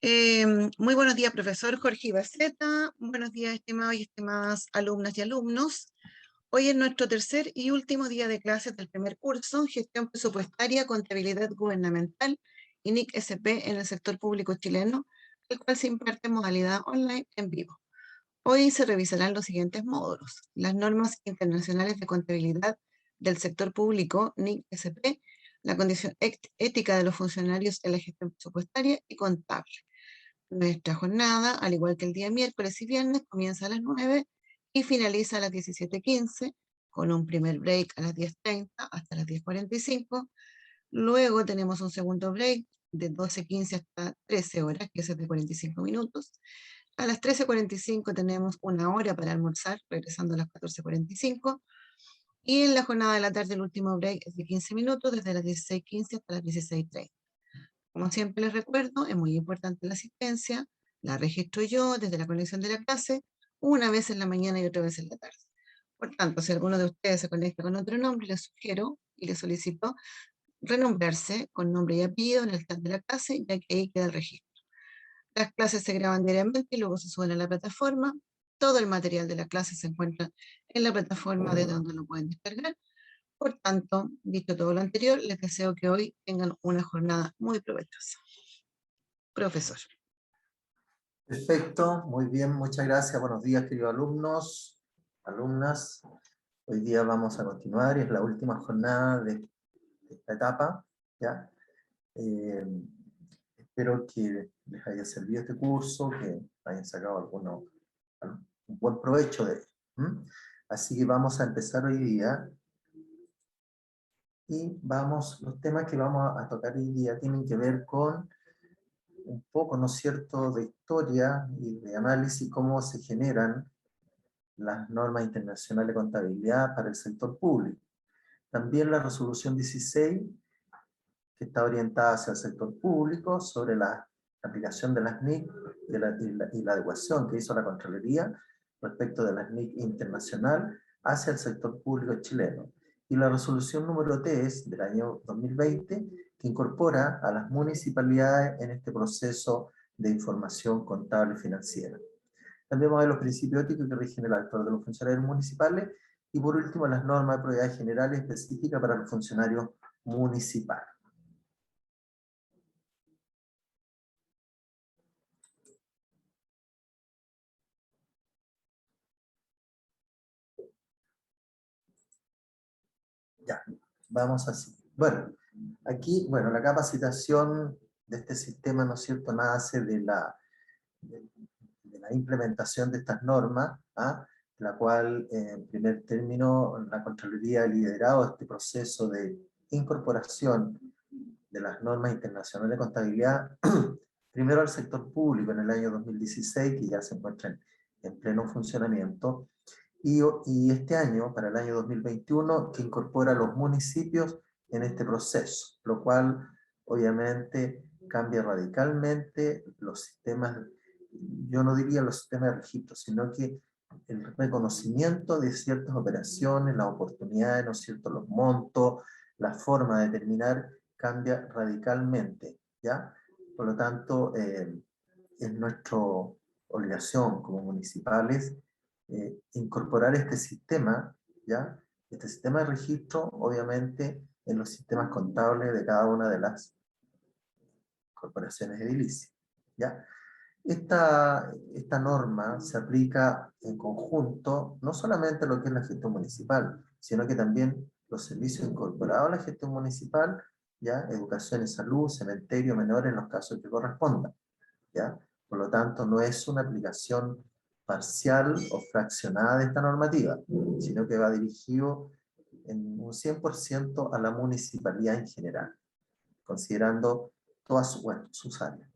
Muy buenos días, profesor Jorge Ibaceta. Buenos días, estimados y estimadas alumnas y alumnos. Hoy es nuestro tercer y último día de clases del primer curso, Gestión Presupuestaria, Contabilidad Gubernamental y NIC-SP en el sector público chileno, el cual se imparte en modalidad online en vivo. Hoy se revisarán los siguientes módulos: las normas internacionales de contabilidad del sector público, NIC-SP, la condición ética de los funcionarios en la gestión presupuestaria y contable. Nuestra jornada, al igual que el día miércoles y viernes, comienza a las 9 y finaliza a las 17:15, con un primer break a las 10:30 hasta las 10:45. Luego tenemos un segundo break de 12:15 hasta 13 horas, que es de 45 minutos. A las 13:45 tenemos una hora para almorzar, regresando a las 14:45. Y en la jornada de la tarde, el último break es de 15 minutos, desde las 16:15 hasta las 16:30. Como siempre les recuerdo, es muy importante la asistencia. La registro yo desde la conexión de la clase, una vez en la mañana y otra vez en la tarde. Por tanto, si alguno de ustedes se conecta con otro nombre, les sugiero y les solicito renombrarse con nombre y apellido en el chat de la clase, ya que ahí queda el registro. Las clases se graban diariamente y luego se suben a la plataforma. Todo el material de la clase se encuentra en la plataforma desde donde lo pueden descargar. Por tanto, dicho todo lo anterior, les deseo que hoy tengan una jornada muy provechosa. Profesor. Perfecto, muy bien, muchas gracias. Buenos días, queridos alumnos, alumnas. Hoy día vamos a continuar y es la última jornada de esta etapa, ¿ya? Espero que les haya servido este curso, que hayan sacado un buen provecho de él. Así que vamos a empezar hoy día. Y los temas que vamos a tocar hoy día tienen que ver con un poco, ¿no es cierto?, de historia y de análisis, cómo se generan las normas internacionales de contabilidad para el sector público. También la resolución 16, que está orientada hacia el sector público, sobre la aplicación de las NIC y la adecuación que hizo la Contraloría respecto de las NIC internacional hacia el sector público chileno. Y la resolución número 3 del año 2020, que incorpora a las municipalidades en este proceso de información contable y financiera. También vamos a ver los principios éticos que rigen el actuar de los funcionarios municipales y por último las normas de probidad generales específicas para los funcionarios municipales. Ya, vamos así. Bueno, aquí, la capacitación de este sistema, ¿no es cierto?, nace de la implementación de estas normas, la cual, en primer término, la Contraloría ha liderado este proceso de incorporación de las normas internacionales de contabilidad, primero al sector público en el año 2016, que ya se encuentra en pleno funcionamiento, y este año, para el año 2021, que incorpora a los municipios en este proceso, lo cual obviamente cambia radicalmente los sistemas, yo no diría los sistemas de registro, sino que el reconocimiento de ciertas operaciones, las oportunidades, ¿no es cierto?, los montos, la forma de determinar cambia radicalmente, ¿ya? Por lo tanto, es nuestra obligación como municipales incorporar este sistema, ¿ya? Este sistema de registro, obviamente, en los sistemas contables de cada una de las corporaciones edilicias, ¿ya? Esta norma se aplica en conjunto, no solamente a lo que es la gestión municipal, sino que también los servicios incorporados a la gestión municipal, ¿ya? Educación y salud, cementerio menor en los casos que correspondan, ¿ya? Por lo tanto, no es una aplicación parcial o fraccionada de esta normativa, sino que va dirigido en un 100% a la municipalidad en general, considerando todas sus áreas.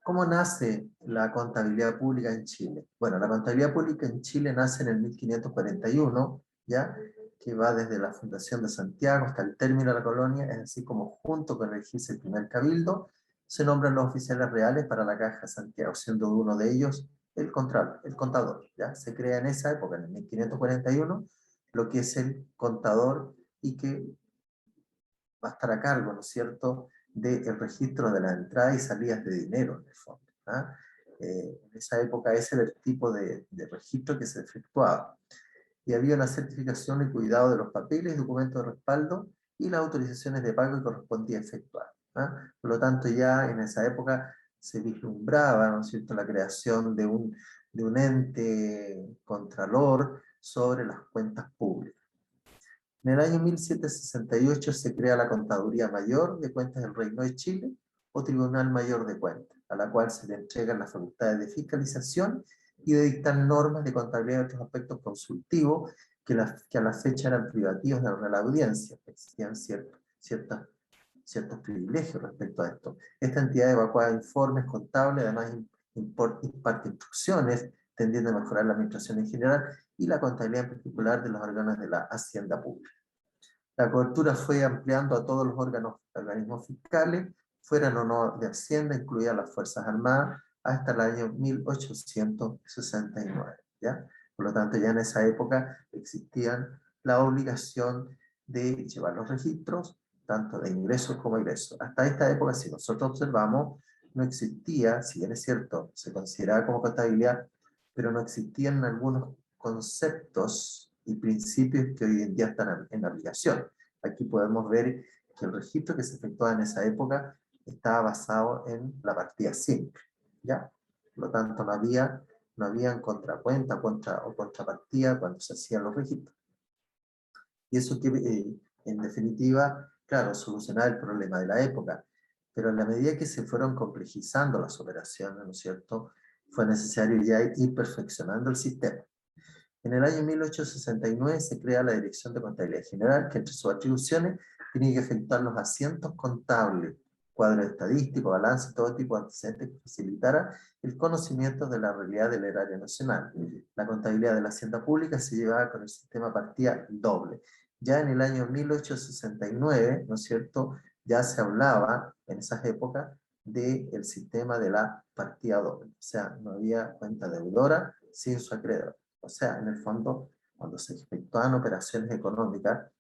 ¿Cómo nace la contabilidad pública en Chile? Bueno, la contabilidad pública en Chile nace en el 1541, ¿ya? Que va desde la fundación de Santiago hasta el término de la colonia, es así como junto con elegirse el primer cabildo, se nombran los oficiales reales para la Caja de Santiago, siendo uno de ellos el contador, ¿ya? Se crea en esa época, en el 1541, lo que es el contador y que va a estar a cargo, ¿no es cierto?, del registro de las entradas y salidas de dinero, en el fondo. ¿Ah? En esa época ese era el tipo de registro que se efectuaba. Y había una certificación y cuidado de los papeles, documentos de respaldo y las autorizaciones de pago que correspondía efectuar. ¿Ah? Por lo tanto, ya en esa época se vislumbraba, ¿no es cierto?, la creación de un ente contralor sobre las cuentas públicas. En el año 1768 se crea la Contaduría Mayor de Cuentas del Reino de Chile o Tribunal Mayor de Cuentas, a la cual se le entregan las facultades de fiscalización y de dictar normas de contabilidad y otros aspectos consultivos que a la fecha eran privativos de la audiencia, existían ciertos privilegios respecto a esto. Esta entidad evacuaba informes contables, además imparte instrucciones tendiendo a mejorar la administración en general y la contabilidad en particular de los órganos de la hacienda pública. La cobertura fue ampliando a todos los organismos fiscales, fueran o no de hacienda, incluidas las Fuerzas Armadas, hasta el año 1869. ¿Ya? Por lo tanto, ya en esa época existían la obligación de llevar los registros, tanto de ingresos como egresos. Hasta esta época, si nosotros observamos, no existía, si bien es cierto, se consideraba como contabilidad, pero no existían algunos conceptos y principios que hoy en día están en aplicación. Aquí podemos ver que el registro que se efectuaba en esa época estaba basado en la partida simple, ¿ya? Por lo tanto, no había contracuenta o contrapartida cuando se hacían los registros. Y eso que, en definitiva, claro, solucionaba el problema de la época, pero en la medida que se fueron complejizando las operaciones, ¿no es cierto?, fue necesario ya ir perfeccionando el sistema. En el año 1869 se crea la Dirección de Contabilidad General, que entre sus atribuciones tiene que efectuar los asientos contables, cuadros estadísticos, balance, todo tipo de antecedentes que facilitara el conocimiento de la realidad del erario nacional. La contabilidad de la hacienda pública se llevaba con el sistema partida doble. Ya en el año 1869, ¿no es cierto?, ya se hablaba en esas épocas del sistema de la partida doble. O sea, no había cuenta deudora sin su acreedor. O sea, en el fondo, cuando se efectuaban operaciones económicas,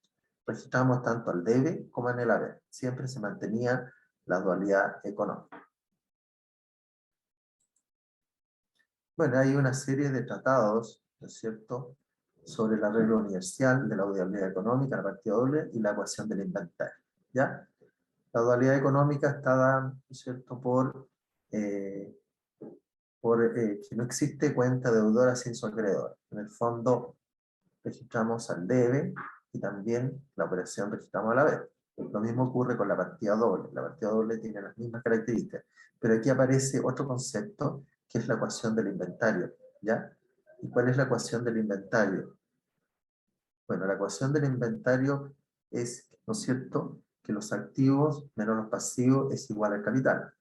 registramos tanto al debe como en el haber. Siempre se mantenía la dualidad económica. Bueno, hay una serie de tratados, ¿no es cierto?, sobre la regla universal de la dualidad económica, la partida doble y la ecuación del inventario. ¿Ya? La dualidad económica está dada, ¿no es cierto?, por que no existe cuenta deudora sin su acreedor. En el fondo, registramos al debe y también la operación registramos a la vez. Lo mismo ocurre con la partida doble. La partida doble tiene las mismas características, pero aquí aparece otro concepto que es la ecuación del inventario. ¿Ya? ¿Y cuál es la ecuación del inventario? Bueno, la ecuación del inventario es, ¿no es cierto?, que los activos menos los pasivos es igual al capital.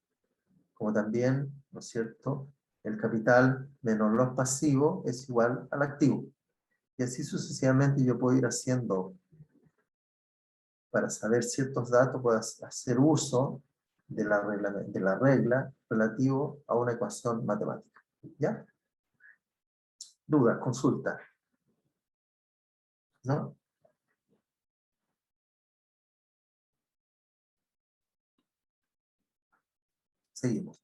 Como también, ¿no es cierto?, el capital menos los pasivos es igual al activo. Y así sucesivamente yo puedo ir haciendo, para saber ciertos datos, puedo hacer uso de la regla relativo a una ecuación matemática. ¿Ya? Dudas, consulta. ¿No? Seguimos.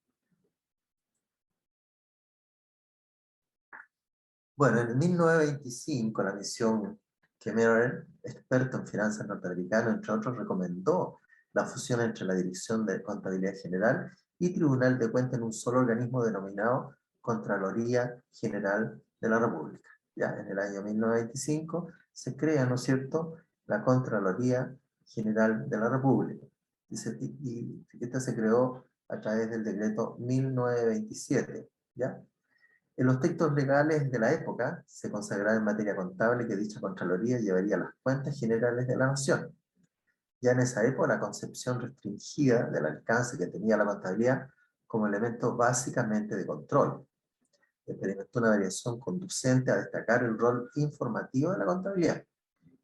Bueno, en 1925 la misión Kemmerer, experto en finanzas norteamericano, entre otros, recomendó la fusión entre la Dirección de Contabilidad General y Tribunal de Cuentas en un solo organismo denominado Contraloría General de la República. Ya en el año 1925 se crea, ¿no es cierto?, la Contraloría General de la República. Y esta se creó a través del decreto 1927, ¿ya? En los textos legales de la época se consagraba en materia contable que dicha Contraloría llevaría las cuentas generales de la nación. Ya en esa época la concepción restringida del alcance que tenía la contabilidad como elemento básicamente de control. Experimentó una variación conducente a destacar el rol informativo de la contabilidad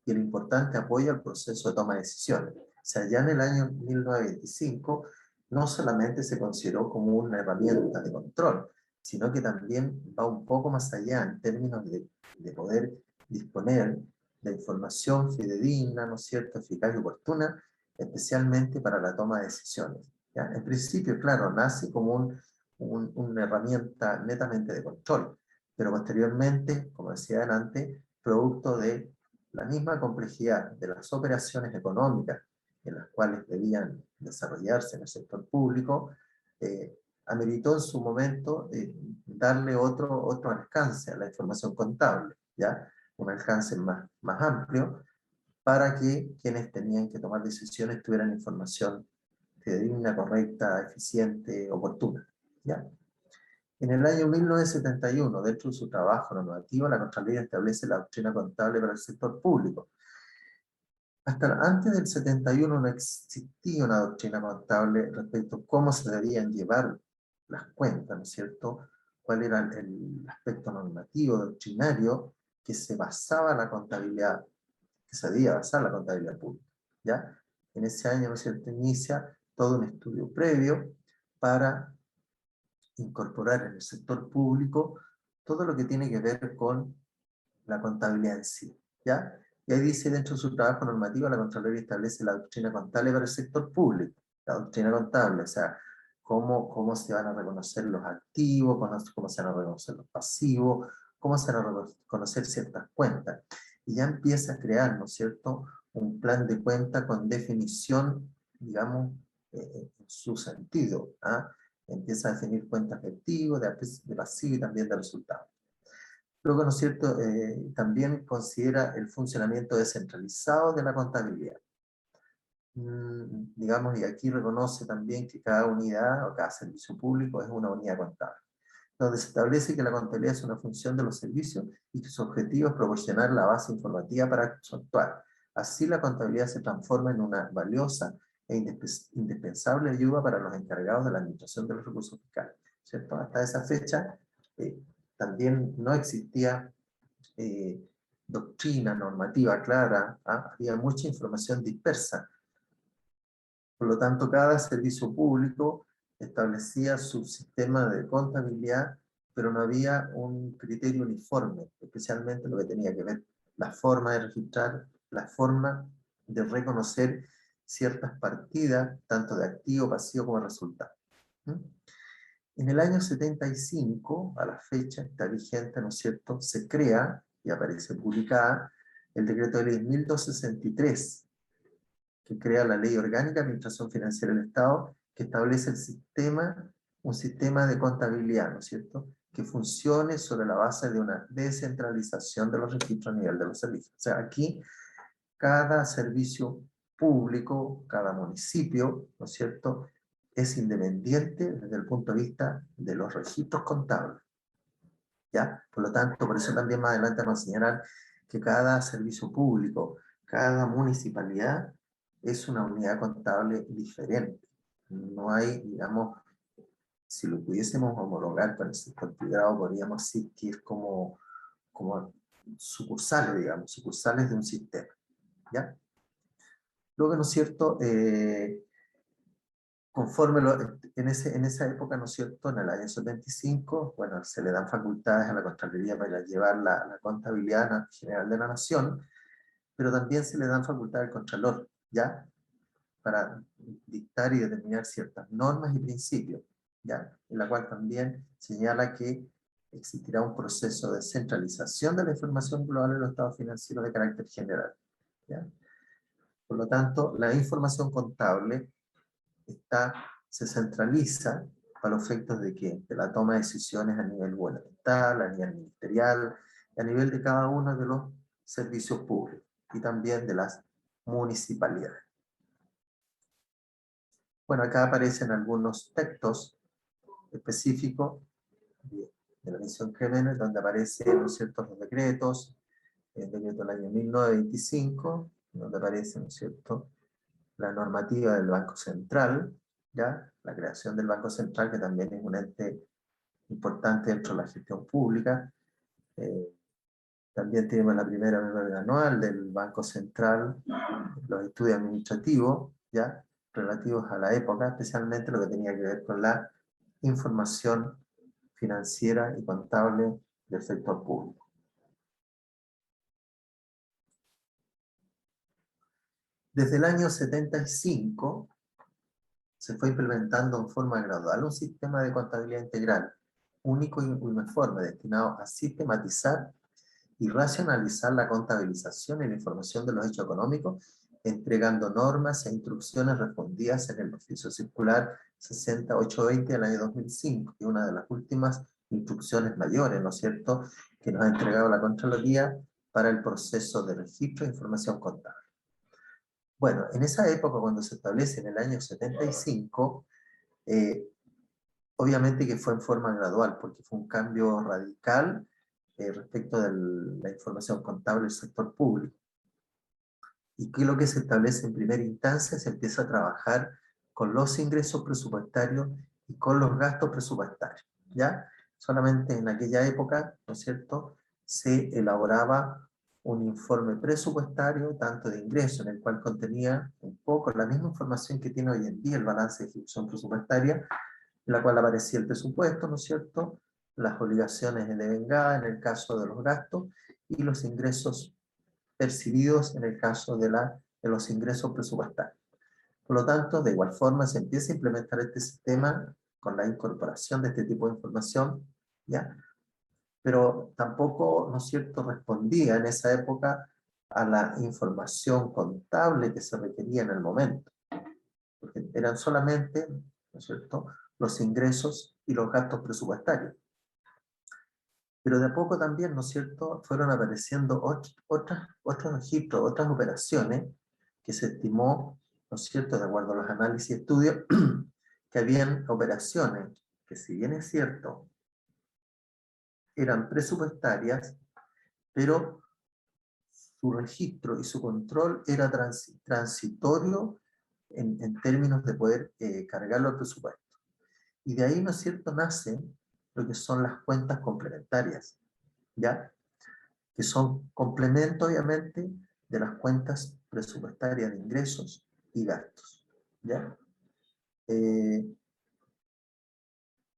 y el importante apoyo al proceso de toma de decisiones. O sea, ya en el año 1925 no solamente se consideró como una herramienta de control, sino que también va un poco más allá en términos de poder disponer de información fidedigna, ¿no es cierto?, eficaz y oportuna, especialmente para la toma de decisiones. ¿Ya? En principio, claro, nace como una herramienta netamente de control, pero posteriormente, como decía antes, producto de la misma complejidad de las operaciones económicas en las cuales debían desarrollarse en el sector público, ameritó en su momento darle otro alcance a la información contable, ¿ya? Un alcance más amplio, para que quienes tenían que tomar decisiones tuvieran información fidedigna, correcta, eficiente, oportuna, ¿ya? En el año 1971, dentro de su trabajo normativo, la Contraloría establece la doctrina contable para el sector público. Hasta antes del 71 no existía una doctrina contable respecto a cómo se debían llevar las cuentas, ¿no es cierto? Cuál era el aspecto normativo, doctrinario, que se basaba la contabilidad, que se debía basar la contabilidad pública, ¿ya? En ese año, ¿no es cierto?, inicia todo un estudio previo para incorporar en el sector público todo lo que tiene que ver con la contabilidad en sí, ¿ya? Y ahí dice, dentro de su trabajo normativo, la Contraloría establece la doctrina contable para el sector público. La doctrina contable, o sea, cómo se van a reconocer los activos, cómo se van a reconocer los pasivos, cómo se van a reconocer ciertas cuentas. Y ya empieza a crear, ¿no es cierto?, un plan de cuenta con definición, digamos, en su sentido, ¿ah? Empieza a definir cuentas de activos, de pasivo y también de resultados. Luego, ¿no es cierto?, también considera el funcionamiento descentralizado de la contabilidad. Digamos, y aquí reconoce también que cada unidad o cada servicio público es una unidad contable, donde se establece que la contabilidad es una función de los servicios y que su objetivo es proporcionar la base informativa para su actuar. Así, la contabilidad se transforma en una valiosa e indispensable ayuda para los encargados de la administración de los recursos fiscales, ¿cierto? Hasta esa fecha, también no existía doctrina normativa clara, ¿ah? Había mucha información dispersa. Por lo tanto, cada servicio público establecía su sistema de contabilidad, pero no había un criterio uniforme, especialmente lo que tenía que ver la forma de registrar, la forma de reconocer ciertas partidas, tanto de activo, pasivo como resultado. En el año 75, a la fecha, está vigente, ¿no es cierto?, se crea, y aparece publicada, el decreto de ley 1263, que crea la Ley Orgánica de Administración Financiera del Estado, que establece un sistema de contabilidad, ¿no es cierto?, que funcione sobre la base de una descentralización de los registros a nivel de los servicios. O sea, aquí cada servicio público, cada municipio, ¿no es cierto?, es independiente desde el punto de vista de los registros contables, ¿ya? Por lo tanto, por eso también más adelante vamos a señalar que cada servicio público, cada municipalidad es una unidad contable diferente. No hay, digamos, si lo pudiésemos homologar con el sector privado, podríamos decir que es como sucursales, digamos, sucursales de un sistema, ¿ya? Luego, ¿no es cierto?, conforme en esa época, ¿no es cierto?, en el año 75, bueno, se le dan facultades a la Contraloría para llevar la contabilidad general de la nación, pero también se le dan facultades al Contralor, ¿ya?, para dictar y determinar ciertas normas y principios, ¿ya?, en la cual también señala que existirá un proceso de centralización de la información global de los estados financieros de carácter general, ¿ya? Por lo tanto, la información contable se centraliza para los efectos de que de la toma de decisiones a nivel gubernamental, a nivel ministerial, a nivel de cada uno de los servicios públicos y también de las municipalidades. Bueno, acá aparecen algunos textos específicos de la misión Crémenes, donde aparecen, ¿no es cierto?, los decretos, el decreto del año 1925, donde aparece, ¿no es cierto?, la normativa del Banco Central, ¿ya?, la creación del Banco Central, que también es un ente importante dentro de la gestión pública. También tenemos la primera memoria anual del Banco Central, los estudios administrativos, ¿ya?, relativos a la época, especialmente lo que tenía que ver con la información financiera y contable del sector público. Desde el año 75 se fue implementando en forma gradual un sistema de contabilidad integral, único y uniforme, destinado a sistematizar y racionalizar la contabilización y la información de los hechos económicos, entregando normas e instrucciones respondidas en el oficio circular 60820 del año 2005, que es una de las últimas instrucciones mayores, ¿no es cierto?, que nos ha entregado la Contraloría para el proceso de registro de información contable. Bueno, en esa época, cuando se establece en el año 75, obviamente que fue en forma gradual, porque fue un cambio radical respecto de la información contable del sector público. ¿Y qué es lo que se establece en primera instancia? Se empieza a trabajar con los ingresos presupuestarios y con los gastos presupuestarios, ¿ya? Solamente en aquella época, ¿no es cierto?, se elaboraba un informe presupuestario, tanto de ingreso, en el cual contenía un poco la misma información que tiene hoy en día el balance de ejecución presupuestaria, en la cual aparecía el presupuesto, ¿no es cierto?, las obligaciones devengadas en el caso de los gastos y los ingresos percibidos en el caso de los ingresos presupuestarios. Por lo tanto, de igual forma se empieza a implementar este sistema con la incorporación de este tipo de información, ¿ya? Pero tampoco, ¿no es cierto?, respondía en esa época a la información contable que se requería en el momento, porque eran solamente, ¿no es cierto?, los ingresos y los gastos presupuestarios. Pero de a poco también, ¿no es cierto?, fueron apareciendo otros registros, otras operaciones que se estimó, ¿no es cierto?, de acuerdo a los análisis y estudios, que habían operaciones que, si bien es cierto, eran presupuestarias, pero su registro y su control era transitorio en términos de poder cargarlo al presupuesto. Y de ahí, ¿no es cierto?, nacen lo que son las cuentas complementarias, ¿ya?, que son complemento, obviamente, de las cuentas presupuestarias de ingresos y gastos, ¿ya?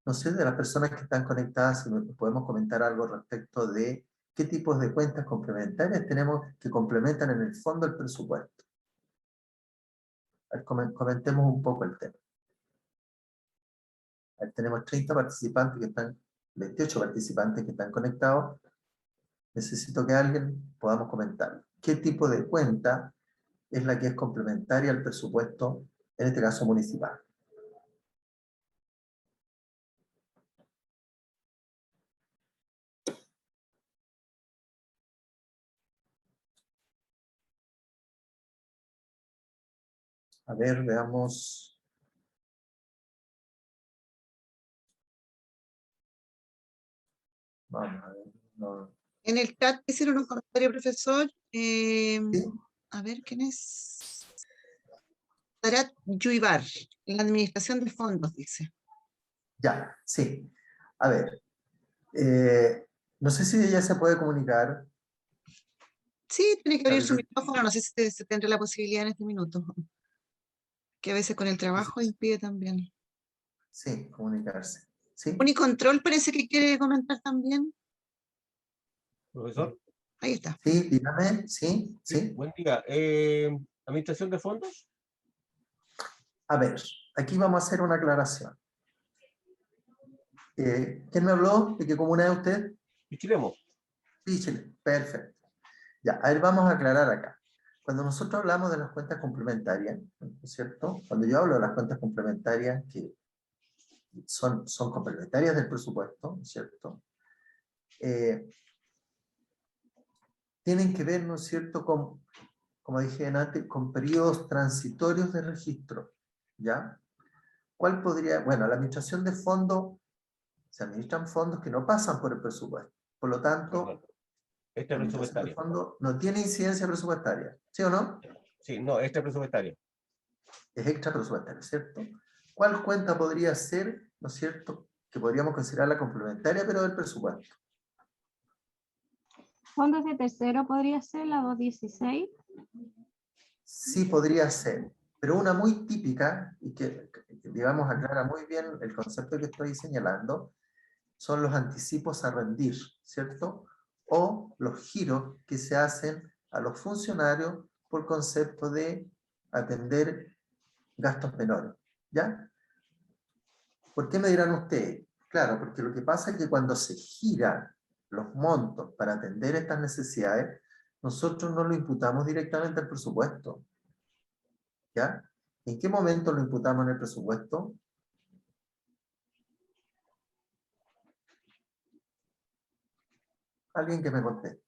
No sé, de las personas que están conectadas, si podemos comentar algo respecto de qué tipos de cuentas complementarias tenemos que complementan en el fondo el presupuesto. A ver, comentemos un poco el tema. A ver, tenemos 30 participantes que están, 28 participantes que están conectados. Necesito que alguien podamos comentar qué tipo de cuenta es la que es complementaria al presupuesto, en este caso municipal. A ver, veamos. Vamos a ver. No. En el chat hicieron un comentario, profesor. ¿Sí? A ver, ¿quién es? Tarat Yuibar, la administración de fondos, dice. Ya, sí. A ver, no sé si ella se puede comunicar. Sí, tiene que abrir su Abrir- micrófono, no sé si se tendrá la posibilidad en este minuto, que a veces con el trabajo impide también. Sí, comunicarse. ¿Sí? Unicontrol parece que quiere comentar también. Profesor, Ahí está. Sí, dígame. Sí, sí. buen día. ¿Administración de fondos? A ver, aquí vamos a hacer una aclaración. ¿Quién me habló? ¿De qué comuna es usted? Pichilemo. Sí, Chile. Perfecto. Ya, a ver, vamos a aclarar acá. Cuando nosotros hablamos de las cuentas complementarias, ¿no es cierto? Cuando yo hablo de las cuentas complementarias que son complementarias del presupuesto, ¿no es cierto? Tienen que ver, ¿no es cierto?, con, como dije antes, con periodos transitorios de registro, ¿ya? ¿Cuál podría? Bueno, la administración de fondos, se administran fondos que no pasan por el presupuesto. Por lo tanto, Perdón. la administración de fondos no tiene incidencia presupuestaria, ¿sí o no? Sí, no, presupuestaria. Es extra presupuestaria, ¿cierto? ¿Cuál cuenta podría ser, ¿no es cierto?, que podríamos considerarla complementaria, pero del presupuesto? Fondos de tercero podría ser la 216. Sí podría ser, pero una muy típica, y que, digamos, aclara muy bien el concepto que estoy señalando, son los anticipos a rendir, ¿cierto? O los giros que se hacen a los funcionarios por concepto de atender gastos menores, ¿ya? ¿Por qué me dirán ustedes? Claro, porque lo que pasa es que cuando se giran los montos para atender estas necesidades, nosotros no lo imputamos directamente al presupuesto, ¿ya? ¿En qué momento lo imputamos en el presupuesto? Alguien que me conteste.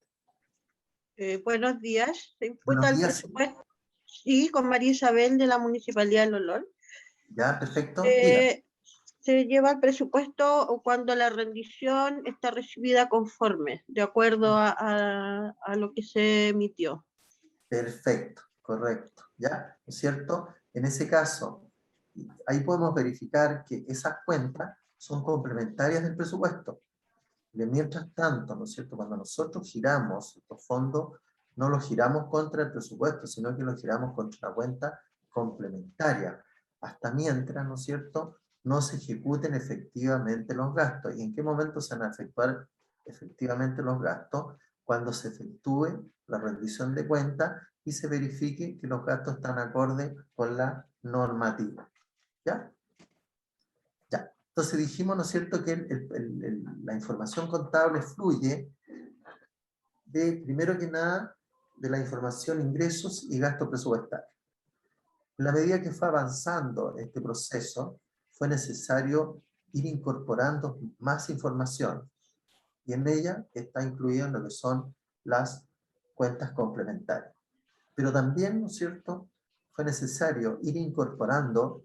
Buenos días. Se imputa Buenos el días. presupuesto. Sí, con María Isabel de la Municipalidad de Lolón. ¿Ya? Perfecto. Diga. Se lleva el presupuesto cuando la rendición está recibida conforme, de acuerdo a lo que se emitió. Perfecto, correcto. ¿Ya? ¿No es cierto? En ese caso, ahí podemos verificar que esas cuentas son complementarias del presupuesto. Y mientras tanto, ¿no es cierto? Cuando nosotros giramos estos fondos, no los giramos contra el presupuesto, sino que los giramos contra la cuenta complementaria, hasta mientras, ¿no es cierto?, no se ejecuten efectivamente los gastos. ¿Y en qué momento se van a efectuar efectivamente los gastos? Cuando se efectúe la rendición de cuentas y se verifique que los gastos están acorde con la normativa. ¿Ya? Ya. Entonces dijimos, ¿no es cierto?, que la información contable fluye de, primero que nada, de la información ingresos y gastos presupuestarios. En la medida que fue avanzando este proceso, fue necesario ir incorporando más información, y en ella está incluido en lo que son las cuentas complementarias. Pero también, ¿no es cierto?, fue necesario ir incorporando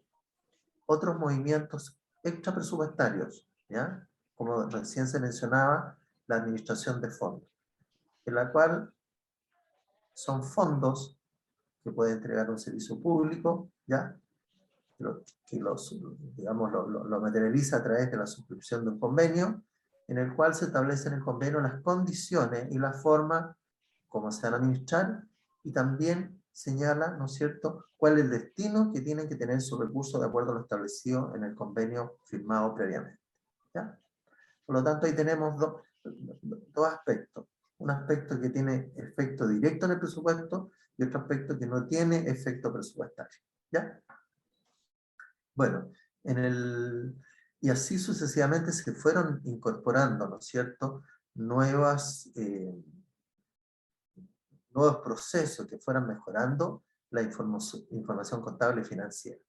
otros movimientos extrapresupuestarios, ¿ya? Como recién se mencionaba, la administración de fondos, en la cual son fondos que puede entregar un servicio público, ¿ya? Que digamos, lo materializa a través de la suscripción de un convenio, en el cual se establecen en el convenio las condiciones y la forma como se van a administrar, y también señala, ¿no es cierto?, cuál es el destino que tienen que tener sus recursos de acuerdo a lo establecido en el convenio firmado previamente, ¿ya? Por lo tanto, ahí tenemos dos aspectos. Un aspecto que tiene efecto directo en el presupuesto y otro aspecto que no tiene efecto presupuestario, ¿ya? Bueno, y así sucesivamente se fueron incorporando, ¿no es cierto?, nuevos procesos que fueran mejorando la información contable y financiera.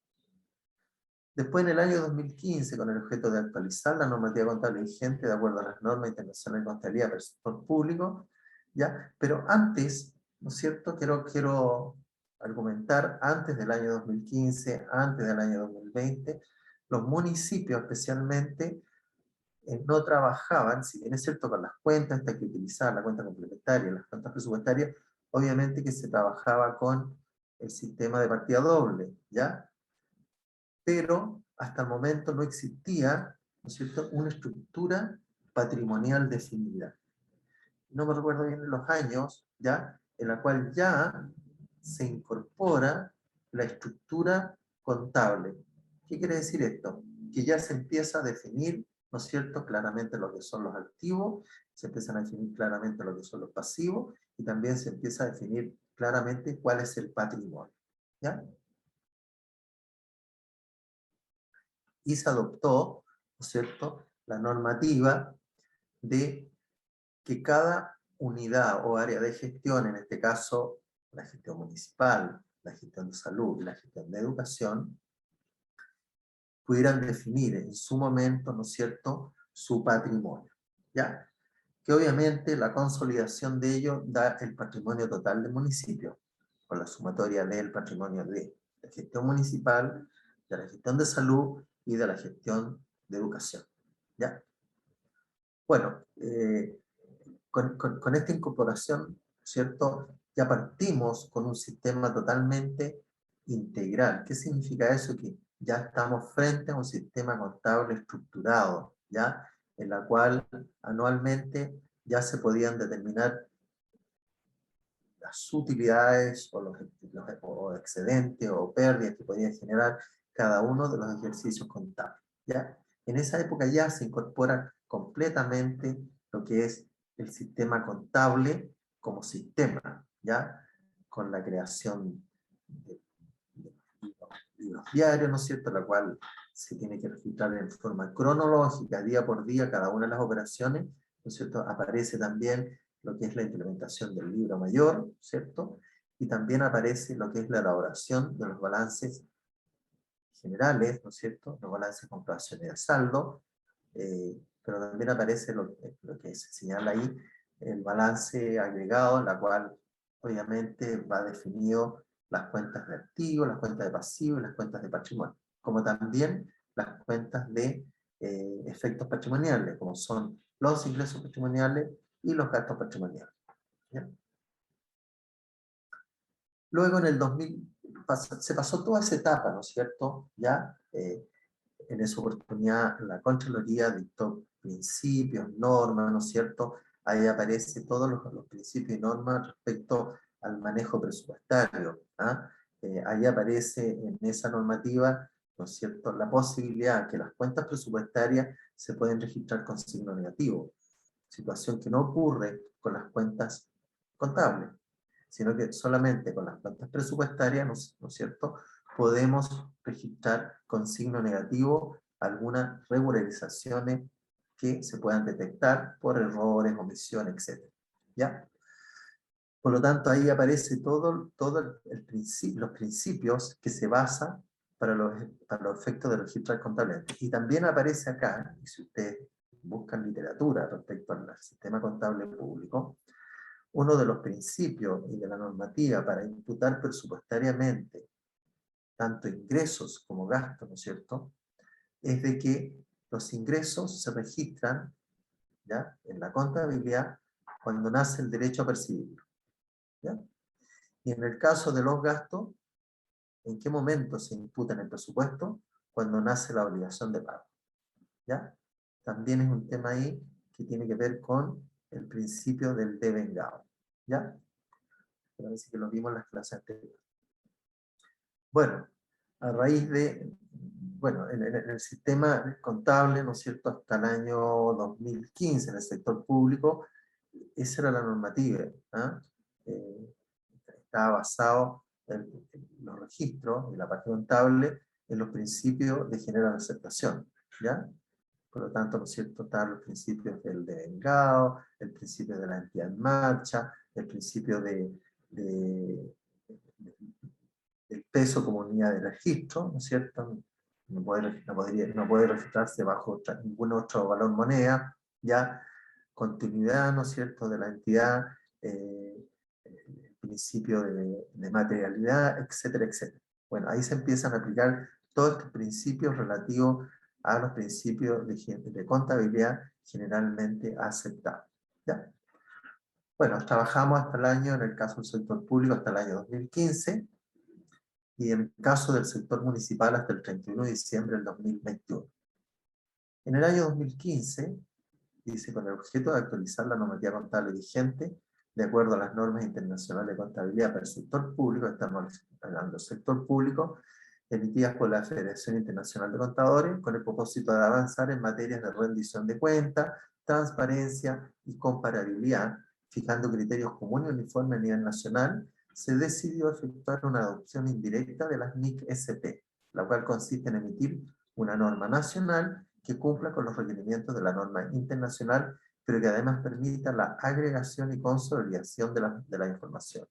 Después, en el año 2015, con el objeto de actualizar la normativa contable vigente de acuerdo a las normas internacionales de contabilidad para el sector público, ¿ya? Pero antes, ¿no es cierto?, quiero argumentar, antes del año 2015, antes del año 2020, los municipios especialmente no trabajaban, si bien es cierto, con las cuentas, hasta que utilizar la cuenta complementaria, las cuentas presupuestarias, obviamente que se trabajaba con el sistema de partida doble, ¿ya? Pero hasta el momento no existía, ¿no es cierto?, una estructura patrimonial definida. No me recuerdo bien los años, ¿ya?, en la cual ya se incorpora la estructura contable. ¿Qué quiere decir esto? Que ya se empieza a definir, ¿no es cierto?, claramente lo que son los activos, se empiezan a definir claramente lo que son los pasivos, y también se empieza a definir claramente cuál es el patrimonio, ¿ya? Y se adoptó, ¿no es cierto?, la normativa de que cada unidad o área de gestión, en este caso la gestión municipal, la gestión de salud y la gestión de educación, pudieran definir en su momento, ¿no es cierto?, su patrimonio, ¿ya? Que obviamente la consolidación de ello da el patrimonio total del municipio, con la sumatoria del patrimonio de la gestión municipal, de la gestión de salud y de la gestión de educación, ¿ya? Bueno, con esta incorporación, ¿cierto?, ya partimos con un sistema totalmente integral. ¿Qué significa eso? Que ya estamos frente a un sistema contable estructurado, ¿ya?, en la cual anualmente ya se podían determinar las utilidades o excedentes o pérdidas que podían generar cada uno de los ejercicios contables, ¿ya? En esa época ya se incorpora completamente lo que es el sistema contable como sistema, ¿ya?, con la creación libros diarios, ¿no es cierto?, la cual se tiene que registrar en forma cronológica, día por día, cada una de las operaciones, ¿no es cierto? Aparece también lo que es la implementación del libro mayor, ¿cierto? Y también aparece lo que es la elaboración de los balances generales, ¿no es cierto?, los balances de comprobación y de saldo, pero también aparece lo que se señala ahí, el balance agregado, en la cual obviamente va definido las cuentas de activos, las cuentas de pasivos y las cuentas de patrimonio, como también las cuentas de efectos patrimoniales, como son los ingresos patrimoniales y los gastos patrimoniales. ¿Ya? Luego en el 2000 se pasó toda esa etapa, ¿no es cierto? Ya en esa oportunidad la Contraloría dictó principios, normas, ¿no es cierto? Ahí aparecen todos los principios y normas respecto al manejo presupuestario. ¿Ah? Ahí aparece en esa normativa, ¿no es cierto?, la posibilidad que las cuentas presupuestarias se pueden registrar con signo negativo, situación que no ocurre con las cuentas contables, sino que solamente con las cuentas presupuestarias, ¿no es cierto?, podemos registrar con signo negativo algunas regularizaciones que se puedan detectar por errores, omisiones, etc. ¿Ya? Por lo tanto, ahí aparece todo los principios que se basan para los efectos de registrar contablemente. Y también aparece acá, y si ustedes buscan literatura respecto al sistema contable público, uno de los principios y de la normativa para imputar presupuestariamente tanto ingresos como gastos, ¿no es cierto?, es de que los ingresos se registran, ¿ya?, en la contabilidad cuando nace el derecho a percibirlo, ¿ya? Y en el caso de los gastos, ¿en qué momento se imputa en el presupuesto? Cuando nace la obligación de pago, ¿ya? También es un tema ahí que tiene que ver con el principio del devengado, ¿ya? Parece que lo vimos en las clases anteriores. Bueno, a raíz de, bueno, en el sistema contable, ¿no es cierto?, hasta el año 2015 en el sector público, esa era la normativa, ¿ah? Estaba basado en los registros y la parte contable en los principios de general aceptación, ¿ya? Por lo tanto, ¿no es cierto?, están los principios del devengado, el principio de la entidad en marcha, el principio del peso como unidad de registro, ¿no es cierto? No puede registrarse bajo ningún otro valor moneda, ya, continuidad, ¿no es cierto?, de la entidad, el principio de materialidad, etcétera, etcétera. Bueno, ahí se empiezan a aplicar todos estos principios relativos a los principios de contabilidad generalmente aceptados, ¿ya? Bueno, trabajamos hasta el año, en el caso del sector público, hasta el año 2015, y en el caso del sector municipal hasta el 31 de diciembre del 2021. En el año 2015, dice, con el objeto de actualizar la normativa contable vigente, de acuerdo a las normas internacionales de contabilidad para el sector público, estamos hablando del sector público, emitidas por la Federación Internacional de Contadores, con el propósito de avanzar en materias de rendición de cuentas, transparencia y comparabilidad, fijando criterios comunes y uniformes a nivel nacional, se decidió efectuar una adopción indirecta de las NIC-SP, la cual consiste en emitir una norma nacional que cumpla con los requerimientos de la norma internacional, pero que además permita la agregación y consolidación de la información.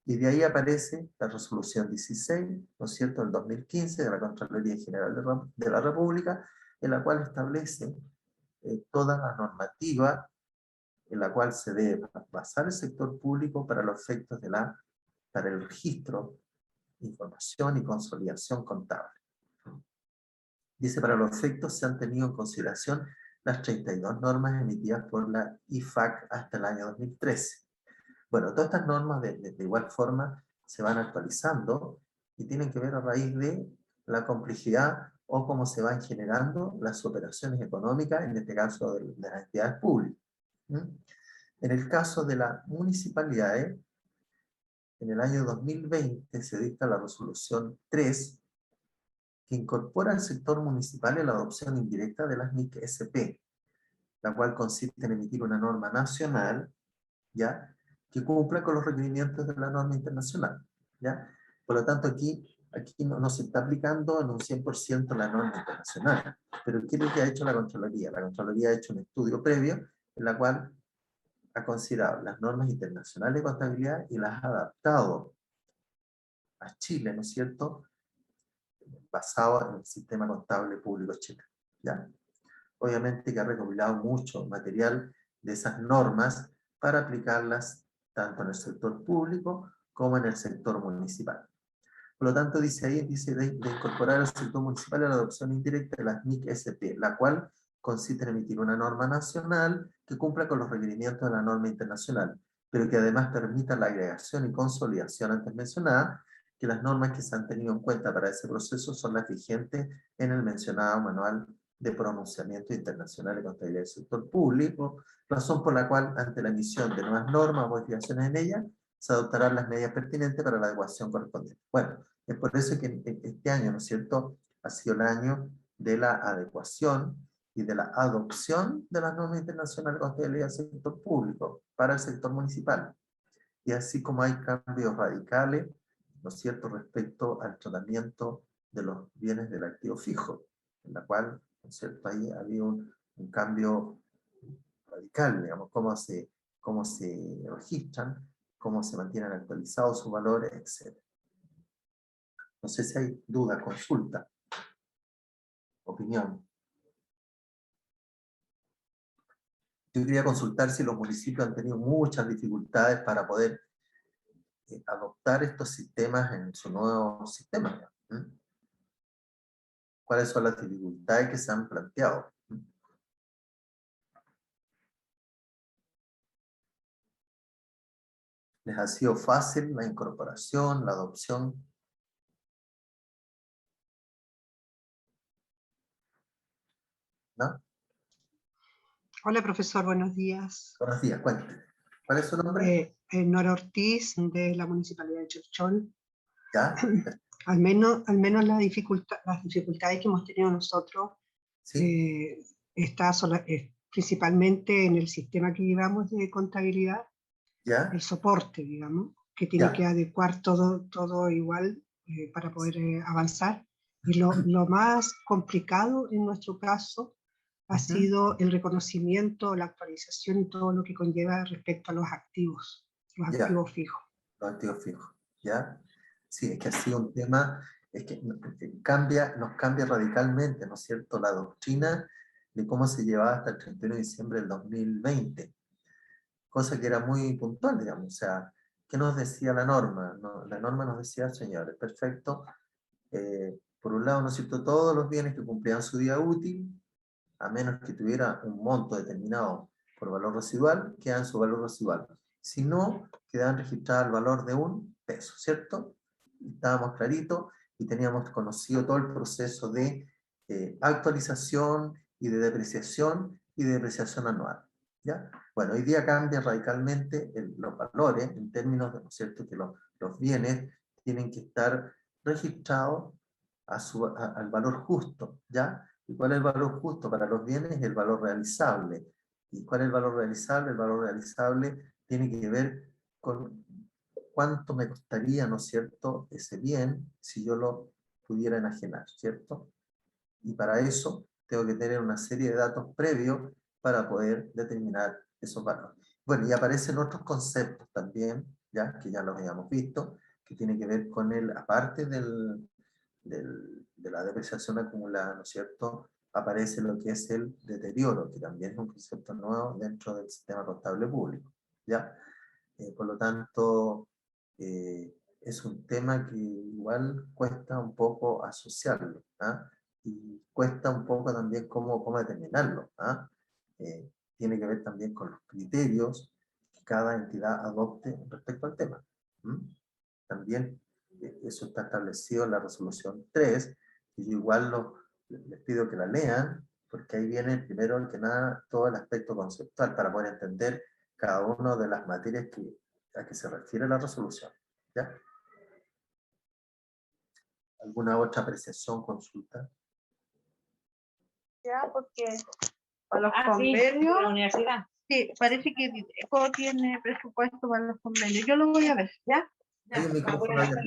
Y de ahí aparece la resolución 16, ¿no es cierto?, del 2015 de la Contraloría General de la República, en la cual establece toda la normativa en la cual se debe basar el sector público para los efectos para el registro, información y consolidación contable. Dice, para los efectos se han tenido en consideración las 32 normas emitidas por la IFAC hasta el año 2013. Bueno, todas estas normas de igual forma se van actualizando y tienen que ver a raíz de la complejidad o cómo se van generando las operaciones económicas, en este caso de las entidades públicas. En el caso de las municipalidades, en el año 2020 se dicta la resolución 3, que incorpora al sector municipal en la adopción indirecta de las NIC-SP, la cual consiste en emitir una norma nacional, ¿ya?, que cumpla con los requerimientos de la norma internacional, ¿ya? Por lo tanto, aquí Aquí no se está aplicando en un 100% la norma internacional. Pero ¿qué es lo que ha hecho la Contraloría? La Contraloría ha hecho un estudio previo en la cual ha considerado las normas internacionales de contabilidad y las ha adaptado a Chile, ¿no es cierto?, basado en el sistema contable público chileno, ¿ya? Obviamente que ha recopilado mucho material de esas normas para aplicarlas tanto en el sector público como en el sector municipal. Por lo tanto, dice ahí, dice de incorporar al sector municipal a la adopción indirecta de las NIC-SP, la cual consiste en emitir una norma nacional que cumpla con los requerimientos de la norma internacional, pero que además permita la agregación y consolidación antes mencionada, que las normas que se han tenido en cuenta para ese proceso son las vigentes en el mencionado Manual de Pronunciamiento Internacional de Contabilidad del Sector Público, razón por la cual, ante la emisión de nuevas normas o modificaciones en ellas, se adoptarán las medidas pertinentes para la adecuación correspondiente. Bueno, es por eso que este año, ¿no es cierto?, ha sido el año de la adecuación y de la adopción de las normas internacionales de contabilidad del sector público para el sector municipal. Y así como hay cambios radicales, ¿no es cierto?, respecto al tratamiento de los bienes del activo fijo, en la cual, ¿no es cierto?, ahí había un cambio radical, digamos, cómo se registran, cómo se mantienen actualizados sus valores, etc. No sé si hay duda, consulta, opinión. Yo quería consultar si los municipios han tenido muchas dificultades para poder adoptar estos sistemas en su nuevo sistema. ¿Cuáles son las dificultades que se han planteado? ¿Les ha sido fácil la incorporación, la adopción? ¿No? Hola, profesor, buenos días. Buenos días, cuénteme. ¿Cuál es su nombre? Nora Ortiz, de la Municipalidad de Chorchol. ¿Ya? Al menos las dificultades que hemos tenido nosotros ¿Sí? está principalmente en el sistema que llevamos de contabilidad, ¿Ya? el soporte, digamos, que tiene Ya. que adecuar todo igual para poder avanzar. Y lo más complicado en nuestro caso ha sido el reconocimiento, la actualización y todo lo que conlleva respecto a los activos activos fijos. Los activos fijos, ¿ya? Sí, es que ha sido un tema, es que nos cambia radicalmente, ¿no es cierto?, la doctrina de cómo se llevaba hasta el 31 de diciembre del 2020, cosa que era muy puntual, digamos, o sea, ¿qué nos decía la norma? No, la norma nos decía, señores, perfecto, por un lado, ¿no es cierto?, todos los bienes que cumplían su día útil, a menos que tuviera un monto determinado por valor residual, quedan su valor residual. Si no, quedaban registrados el valor de $1, ¿cierto? Estábamos claritos y teníamos conocido todo el proceso de actualización y de depreciación anual, ¿ya? Bueno, hoy día cambia radicalmente los valores en términos de, ¿no es cierto?, que los bienes tienen que estar registrados al valor justo, ¿ya? ¿Y cuál es el valor justo para los bienes? El valor realizable. ¿Y cuál es el valor realizable? El valor realizable tiene que ver con cuánto me costaría, ¿no es cierto?, ese bien si yo lo pudiera enajenar, ¿cierto? Y para eso tengo que tener una serie de datos previos para poder determinar esos valores. Bueno, y aparecen otros conceptos también, ya que ya los habíamos visto, que tiene que ver con aparte de la depreciación acumulada, ¿no es cierto?, aparece lo que es el deterioro, que también es un concepto nuevo dentro del sistema contable público, ¿ya? Por lo tanto, es un tema que igual cuesta un poco asociarlo, ¿ah? Y cuesta un poco también cómo determinarlo, ¿ah? Tiene que ver también con los criterios que cada entidad adopte respecto al tema. También eso está establecido en la resolución 3, y yo igual les pido que la lean, porque ahí viene primero que nada todo el aspecto conceptual para poder entender cada una de las materias a que se refiere la resolución, ¿ya? ¿Alguna otra apreciación, consulta? Ya, porque para los Sí, convenios, la universidad. sí, parece que Dideco tiene presupuesto para los convenios. Yo lo voy a ver, ¿ya? Hay un micrófono abierto.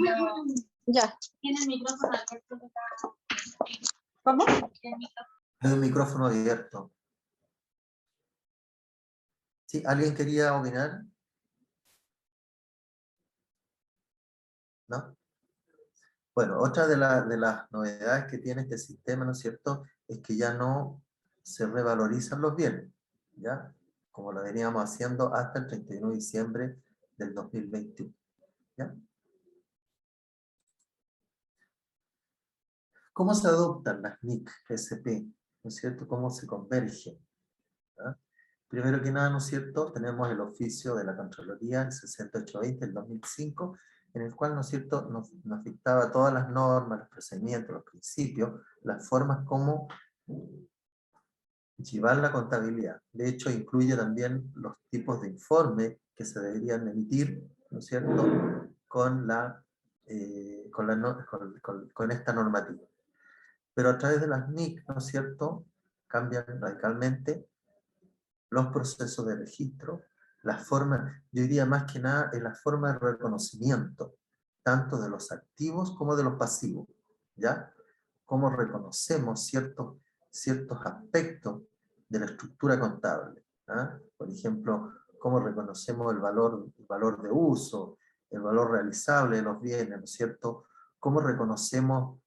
Ya. Tiene el micrófono abierto. ¿Cómo? Hay un micrófono abierto. ¿Sí? ¿Alguien quería opinar? ¿No? Bueno, otra de las novedades que tiene este sistema, ¿no es cierto?, es que ya no se revalorizan los bienes, ¿ya? Como lo veníamos haciendo hasta el 31 de diciembre del 2021, ¿ya? ¿Cómo se adoptan las NIC SP? ¿No es cierto? ¿Cómo se convergen? ¿Ya? Primero que nada, ¿no es cierto?, tenemos el oficio de la Contraloría, el 6820 del 2005, en el cual, ¿no es cierto?, nos dictaba todas las normas, los procedimientos, los principios, las formas como llevar la contabilidad. De hecho, incluye también los tipos de informe que se deberían emitir, ¿no es cierto?, con esta normativa. Pero a través de las NIC, ¿no es cierto?, cambian radicalmente los procesos de registro, las formas, yo diría más que nada en la forma de reconocimiento, tanto de los activos como de los pasivos, ¿ya? Cómo reconocemos ciertos aspectos de la estructura contable, ¿ah? Por ejemplo, cómo reconocemos el valor de uso, el valor realizable de los bienes, ¿no es cierto? Cómo reconocemos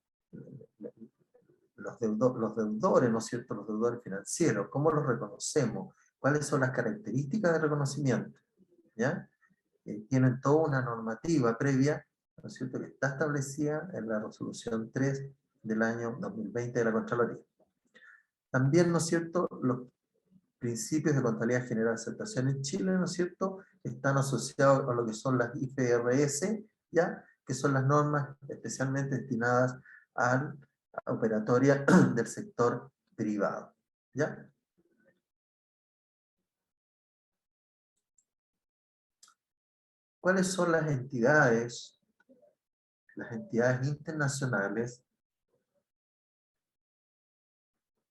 los deudores, ¿no es cierto?, los deudores financieros, cómo los reconocemos, cuáles son las características de reconocimiento, ¿ya? Tienen toda una normativa previa, ¿no es cierto?, que está establecida en la resolución 3 del año 2020 de la Contraloría. También, ¿no es cierto?, los principios de contabilidad general de aceptación en Chile, ¿no es cierto?, están asociados a lo que son las IFRS, ¿ya?, que son las normas especialmente destinadas a la operatoria del sector privado, ¿ya? ¿Cuáles son las entidades internacionales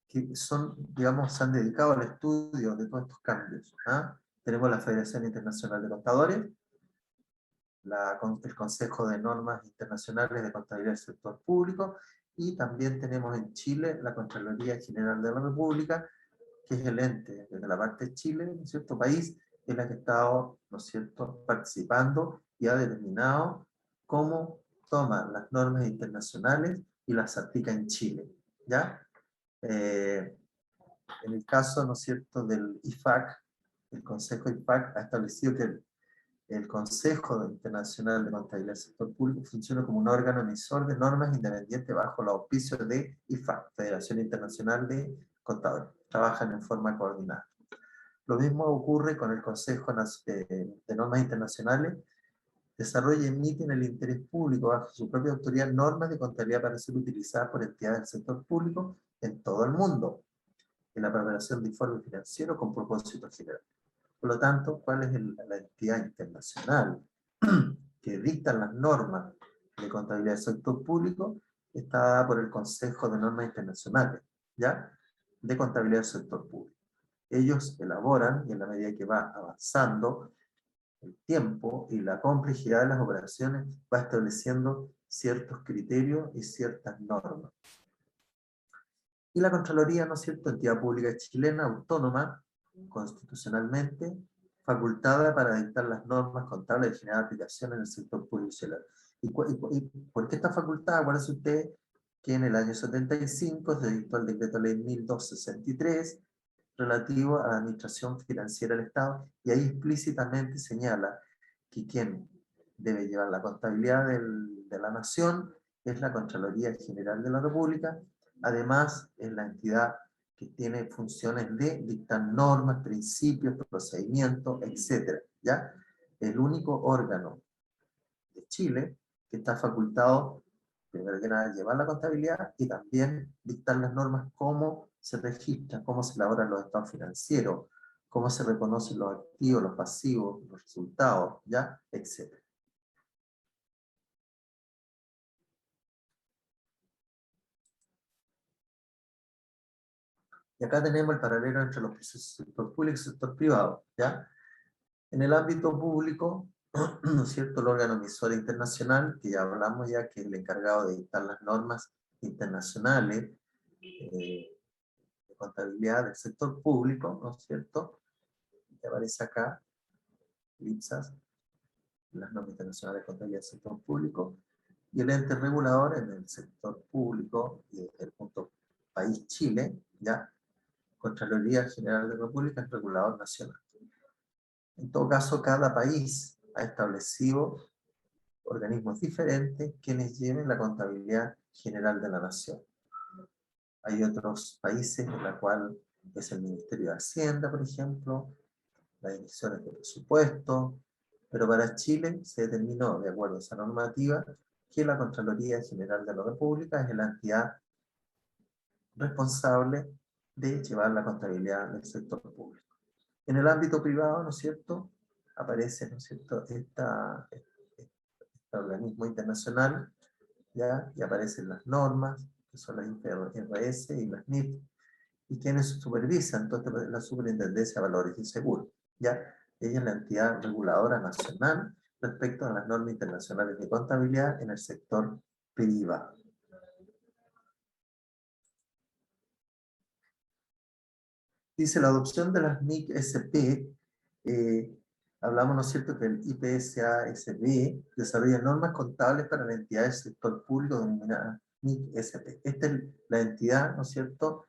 que son, digamos, se han dedicado al estudio de todos estos cambios? ¿Ah? Tenemos la Federación Internacional de Contadores, el Consejo de Normas Internacionales de Contabilidad del Sector Público, y también tenemos en Chile la Contraloría General de la República, que es el ente desde la parte de Chile, ¿no es cierto?, país en la que ha estado, ¿no es cierto?, participando y ha determinado cómo toma las normas internacionales y las aplica en Chile, ¿ya? En el caso, ¿no es cierto?, del IFAC, el Consejo IFAC ha establecido que el Consejo Internacional de Contabilidad del Sector Público funciona como un órgano emisor de normas independiente bajo los auspicios de IFAC, Federación Internacional de Contadores. Trabajan en forma coordinada. Lo mismo ocurre con el Consejo de Normas Internacionales. Desarrolla y emite en el interés público bajo su propia autoridad normas de contabilidad para ser utilizadas por entidades del sector público en todo el mundo, en la preparación de informes financieros con propósito general. Por lo tanto, ¿cuál es la entidad internacional que dicta las normas de contabilidad del sector público? Está dada por el Consejo de Normas Internacionales, ¿ya?, de contabilidad del sector público. Ellos elaboran, y en la medida que va avanzando el tiempo y la complejidad de las operaciones, va estableciendo ciertos criterios y ciertas normas. Y la Contraloría, ¿no es cierto?, entidad pública chilena, autónoma, constitucionalmente, facultada para dictar las normas contables de general aplicación en el sector público chileno. ¿Y por qué está facultada? Acuérdense usted que en el año 75 se dictó el decreto ley 1263, relativo a la administración financiera del Estado, y ahí explícitamente señala que quien debe llevar la contabilidad de la nación es la Contraloría General de la República. Además, es la entidad que tiene funciones de dictar normas, principios, procedimientos, etc. ¿Ya? El único órgano de Chile que está facultado, primero que nada, llevar la contabilidad y también dictar las normas, cómo se registra, cómo se elaboran los estados financieros, cómo se reconocen los activos, los pasivos, los resultados, ¿ya? Etc. Y acá tenemos el paralelo entre los procesos del sector público y el sector privado, ¿ya? En el ámbito público ¿no es cierto?, el órgano emisor internacional, que ya hablamos ya, que es el encargado de dictar las normas internacionales de contabilidad del sector público, ¿no es cierto?, que aparece acá, IPSAS, las normas internacionales de contabilidad del sector público, y el ente regulador en el sector público, y desde el punto país Chile, ya, Contraloría General de la República, el regulador nacional. En todo caso, cada país ha establecido organismos diferentes quienes lleven la contabilidad general de la nación. Hay otros países en la cual es el Ministerio de Hacienda, por ejemplo, las direcciones de presupuesto, pero para Chile se determinó, de acuerdo a esa normativa, que la Contraloría General de la República es la entidad responsable de llevar la contabilidad del sector público. En el ámbito privado, ¿no es cierto?, aparece, ¿no es cierto?, este organismo internacional, ¿ya?, y aparecen las normas, que son las IFRS y las NIF, y quienes supervisan, entonces, la Superintendencia de Valores y Seguros, ¿ya? Ella es la entidad reguladora nacional respecto a las normas internacionales de contabilidad en el sector privado. Dice la adopción de las NIC-SP, hablamos, ¿no es cierto?, que el IPSA-SB desarrolla normas contables para la entidad del sector público denominada NIC-SP. Esta es la entidad, ¿no es cierto?,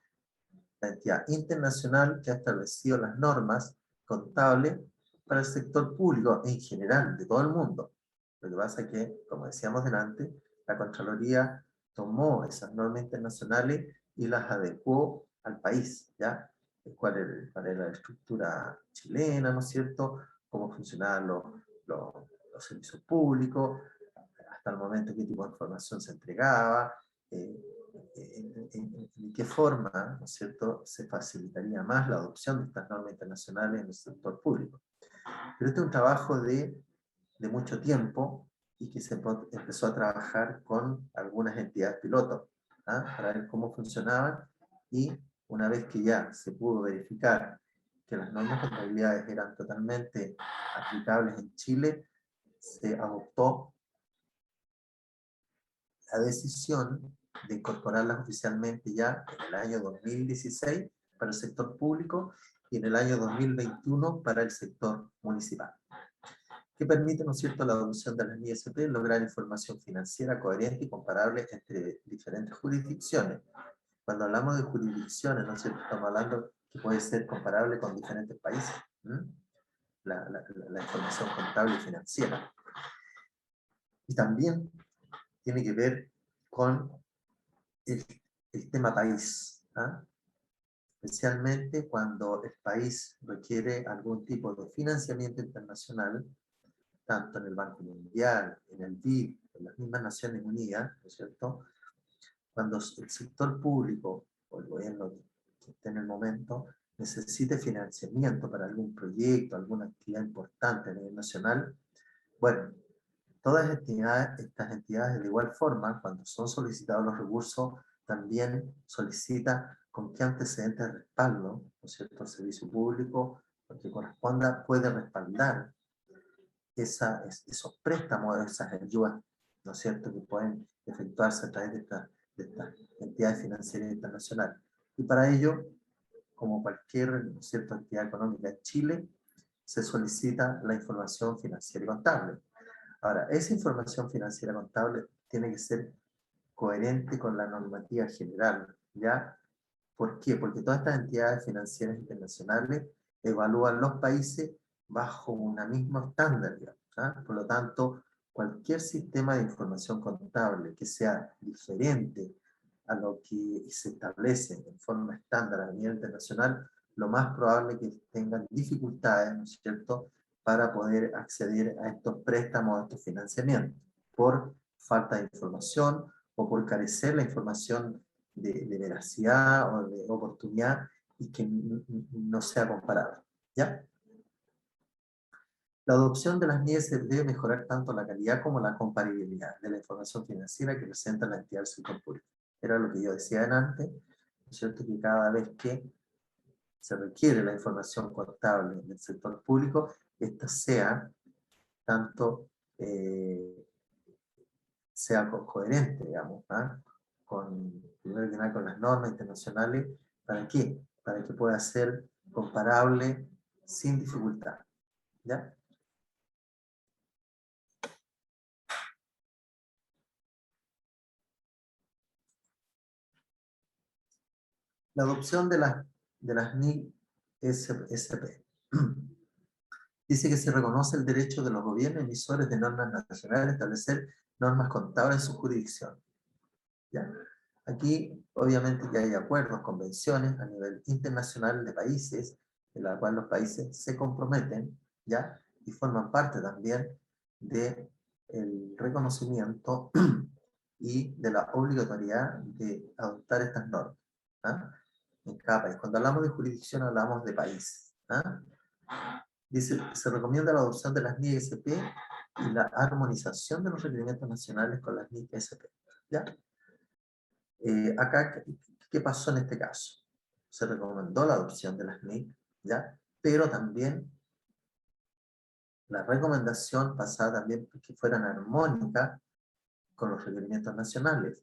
la entidad internacional que ha establecido las normas contables para el sector público en general, de todo el mundo. Lo que pasa es que, como decíamos delante, la Contraloría tomó esas normas internacionales y las adecuó al país, ¿ya? Cuál era la estructura chilena, ¿no es cierto?, cómo funcionaban los servicios públicos, hasta el momento qué tipo de información se entregaba, en qué forma, ¿no es cierto?, se facilitaría más la adopción de estas normas internacionales en el sector público. Pero este es un trabajo de mucho tiempo y que se empezó a trabajar con algunas entidades pilotos, ¿ah?, para ver cómo funcionaban, y una vez que ya se pudo verificar que las normas de contabilidad eran totalmente aplicables en Chile, se adoptó la decisión de incorporarlas oficialmente ya en el año 2016 para el sector público y en el año 2021 para el sector municipal, que permite, ¿no es cierto?, la adopción de las NISP, lograr información financiera coherente y comparable entre diferentes jurisdicciones. Cuando hablamos de jurisdicciones, ¿no es cierto?, estamos hablando que puede ser comparable con diferentes países, la información contable y financiera. Y también tiene que ver con el tema país, ¿ah?, especialmente cuando el país requiere algún tipo de financiamiento internacional, tanto en el Banco Mundial, en el BID, en las mismas Naciones Unidas, ¿no es cierto?, cuando el sector público o el gobierno que esté en el momento necesite financiamiento para algún proyecto, alguna actividad importante a nivel nacional, bueno, todas estas entidades de igual forma, cuando son solicitados los recursos, también solicita con qué antecedentes de respaldo, ¿no es cierto?, el servicio público, que corresponda, puede respaldar esos préstamos, esas ayudas, ¿no es cierto?, que pueden efectuarse a través de estas entidades financieras internacionales. Y para ello, como cualquier, ¿no es cierto?, actividad económica en Chile, se solicita la información financiera y contable. Ahora, esa información financiera contable tiene que ser coherente con la normativa general, ¿ya? ¿Por qué? Porque todas estas entidades financieras internacionales evalúan los países bajo una misma estándar, ¿ah? Por lo tanto, cualquier sistema de información contable que sea diferente a lo que se establece en forma estándar a nivel internacional, lo más probable es que tengan dificultades, ¿no es cierto?, para poder acceder a estos préstamos, a estos financiamientos, por falta de información o por carecer la información de veracidad o de oportunidad y que no sea comparable, ¿ya? La adopción de las NIES debe mejorar tanto la calidad como la comparabilidad de la información financiera que presenta la entidad del sector público. Era lo que yo decía antes, ¿no es cierto?, que cada vez que se requiere la información contable del sector público, esta sea tanto sea coherente, digamos, ¿ah? Primero que nada con las normas internacionales. ¿Para qué? Para que pueda ser comparable sin dificultad. ¿Ya? La adopción de las NIC SP. Dice que se reconoce el derecho de los gobiernos emisores de normas nacionales a establecer normas contables en su jurisdicción. ¿Ya? Aquí, obviamente, ya hay acuerdos, convenciones a nivel internacional de países, en la cual los países se comprometen, ¿ya? Y forman parte también del reconocimiento y de la obligatoriedad de adoptar estas normas, ¿ah? En cada país. Cuando hablamos de jurisdicción, hablamos de país, ¿ah? Dice, se recomienda la adopción de las NIC SP y la armonización de los requerimientos nacionales con las NIC SP. ¿Ya? Acá, ¿qué pasó en este caso? Se recomendó la adopción de las NIC, ¿ya? Pero también la recomendación pasaba también que fueran armónicas con los requerimientos nacionales,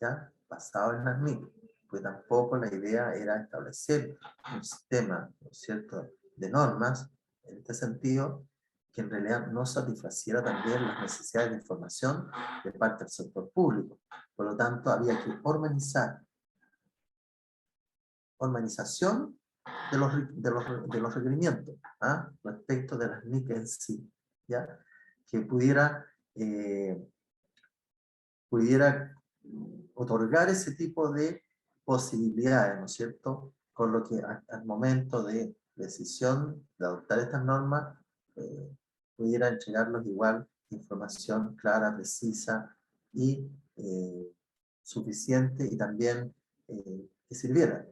¿ya? Basado en las NIC, pues tampoco la idea era establecer un sistema, ¿no es cierto?, de normas, en este sentido, que en realidad no satisfaciera también las necesidades de información de parte del sector público. Por lo tanto, había que organización de los requerimientos, ¿ah? Respecto de las NIC en sí, ¿ya? Que pudiera otorgar ese tipo de posibilidades, ¿no es cierto? Con lo que al momento de decisión de adoptar estas normas, pudiera entregarlos igual información clara, precisa y suficiente, y también que sirviera.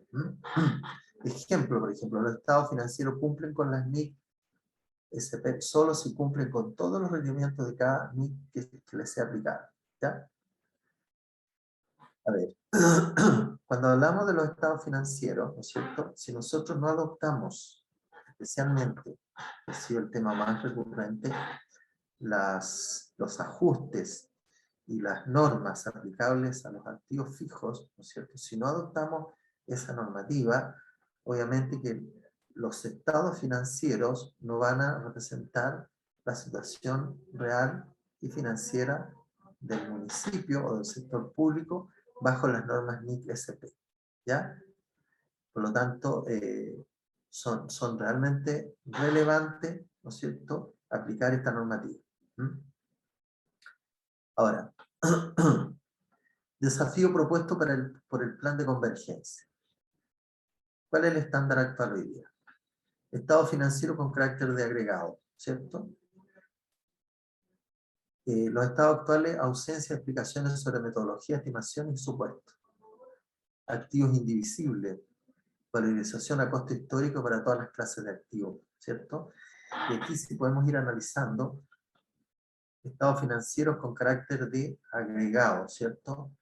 Ejemplo, por ejemplo, los estados financieros cumplen con las NIC SP solo si cumplen con todos los requerimientos de cada NIC que les sea aplicada, ¿ya? A ver, cuando hablamos de los estados financieros, ¿no es cierto? Si nosotros no adoptamos, especialmente, que ha sido el tema más recurrente, los ajustes y las normas aplicables a los activos fijos, ¿no es cierto? Si no adoptamos esa normativa, obviamente que los estados financieros no van a representar la situación real y financiera del municipio o del sector público bajo las normas NIC SP, ¿ya? Por lo tanto, son realmente relevantes, ¿no es cierto?, aplicar esta normativa. Ahora, desafío propuesto por el plan de convergencia. ¿Cuál es el estándar actual hoy día? Estado financiero con carácter de agregado, ¿cierto? Los estados actuales, ausencia de explicaciones sobre metodología, estimación y supuestos. Activos indivisibles, valorización a costo histórico para todas las clases de activos, ¿cierto? Y aquí sí podemos ir analizando estados financieros con carácter de agregado, ¿cierto?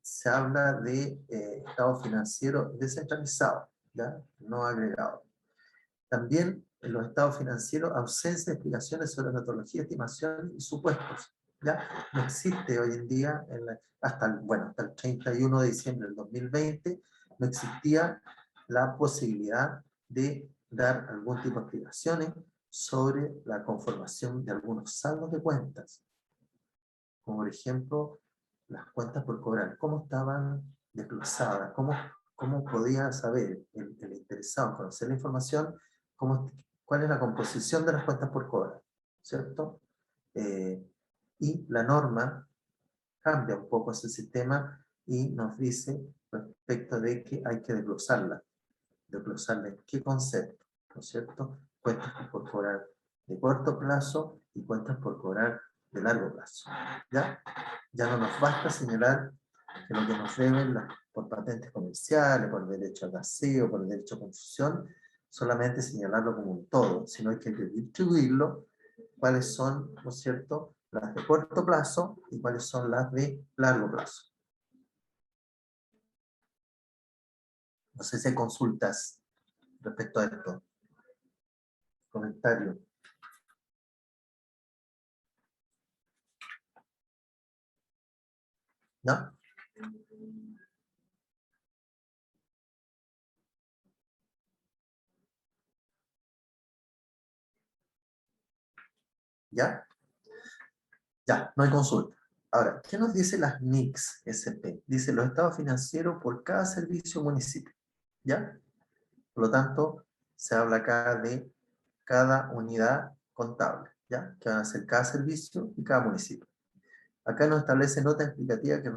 Se habla de estado financiero descentralizado, ¿ya? No agregado. También en los estados financieros, ausencia de explicaciones sobre metodología, estimación y supuestos, ¿ya? No existe hoy en día, hasta el 31 de diciembre del 2020, no existía la posibilidad de dar algún tipo de explicaciones sobre la conformación de algunos saldos de cuentas, como por ejemplo las cuentas por cobrar, cómo estaban desglosadas, cómo podía saber el interesado en conocer la información, cuál es la composición de las cuentas por cobrar, ¿cierto? Y la norma cambia un poco ese sistema y nos dice respecto de que hay que desglosarla en qué concepto, ¿no es cierto? Cuentas por cobrar de corto plazo y cuentas por cobrar de largo plazo, ¿ya? Ya no nos basta señalar que lo que nos deben por patentes comerciales, por derecho al vacío, por derecho a confusión, solamente señalarlo como un todo, sino hay que distribuirlo, cuáles son, ¿no es cierto?, las de corto plazo y cuáles son las de largo plazo. No sé si hay consultas respecto a esto. Comentario. ¿No? ¿Ya? Ya, no hay consulta. Ahora, ¿qué nos dice las NICS SP? Dice los estados financieros por cada servicio municipio. ¿Ya? Por lo tanto, se habla acá de cada unidad contable, ¿ya? Que van a ser cada servicio y cada municipio. Acá nos establece notas explicativas que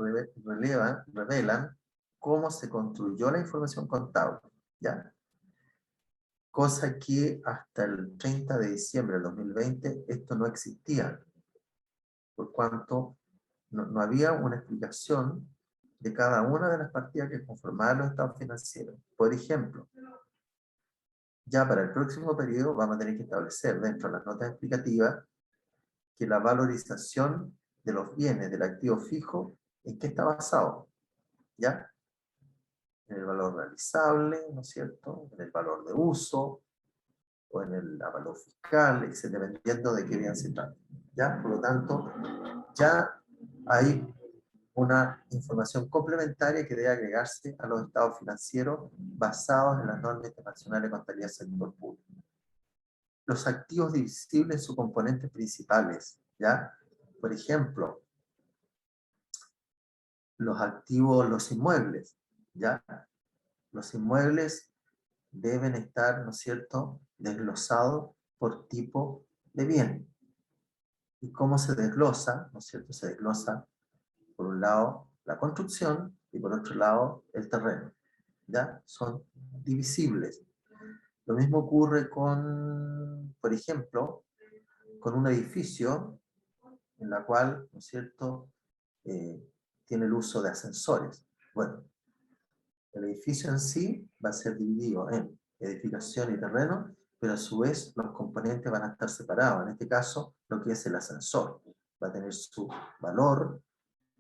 revelan cómo se construyó la información contable, ¿ya? Cosa que hasta el 30 de diciembre del 2020 esto no existía, por cuanto no había una explicación de cada una de las partidas que conformaban los estados financieros. Por ejemplo, ya para el próximo periodo vamos a tener que establecer dentro de las notas explicativas que la valorización de los bienes del activo fijo, ¿en qué está basado? ¿Ya? En el valor realizable, ¿no es cierto? En el valor de uso, o en el valor fiscal, etc., dependiendo de qué bien se trata. ¿Ya? Por lo tanto, ya hay una información complementaria que debe agregarse a los estados financieros basados en las normas internacionales de contabilidad del sector público. Los activos divisibles en sus componentes principales, ¿ya? Por ejemplo, los activos, los inmuebles, ¿ya? Los inmuebles deben estar, ¿no es cierto?, desglosados por tipo de bien. ¿Y cómo se desglosa? ¿No es cierto? Se desglosa, por un lado, la construcción y por otro lado, el terreno. ¿Ya? Son divisibles. Lo mismo ocurre con, por ejemplo, con un edificio en la cual, ¿no es cierto?, tiene el uso de ascensores. Bueno, el edificio en sí va a ser dividido en edificación y terreno, pero a su vez los componentes van a estar separados. En este caso, lo que es el ascensor va a tener su valor,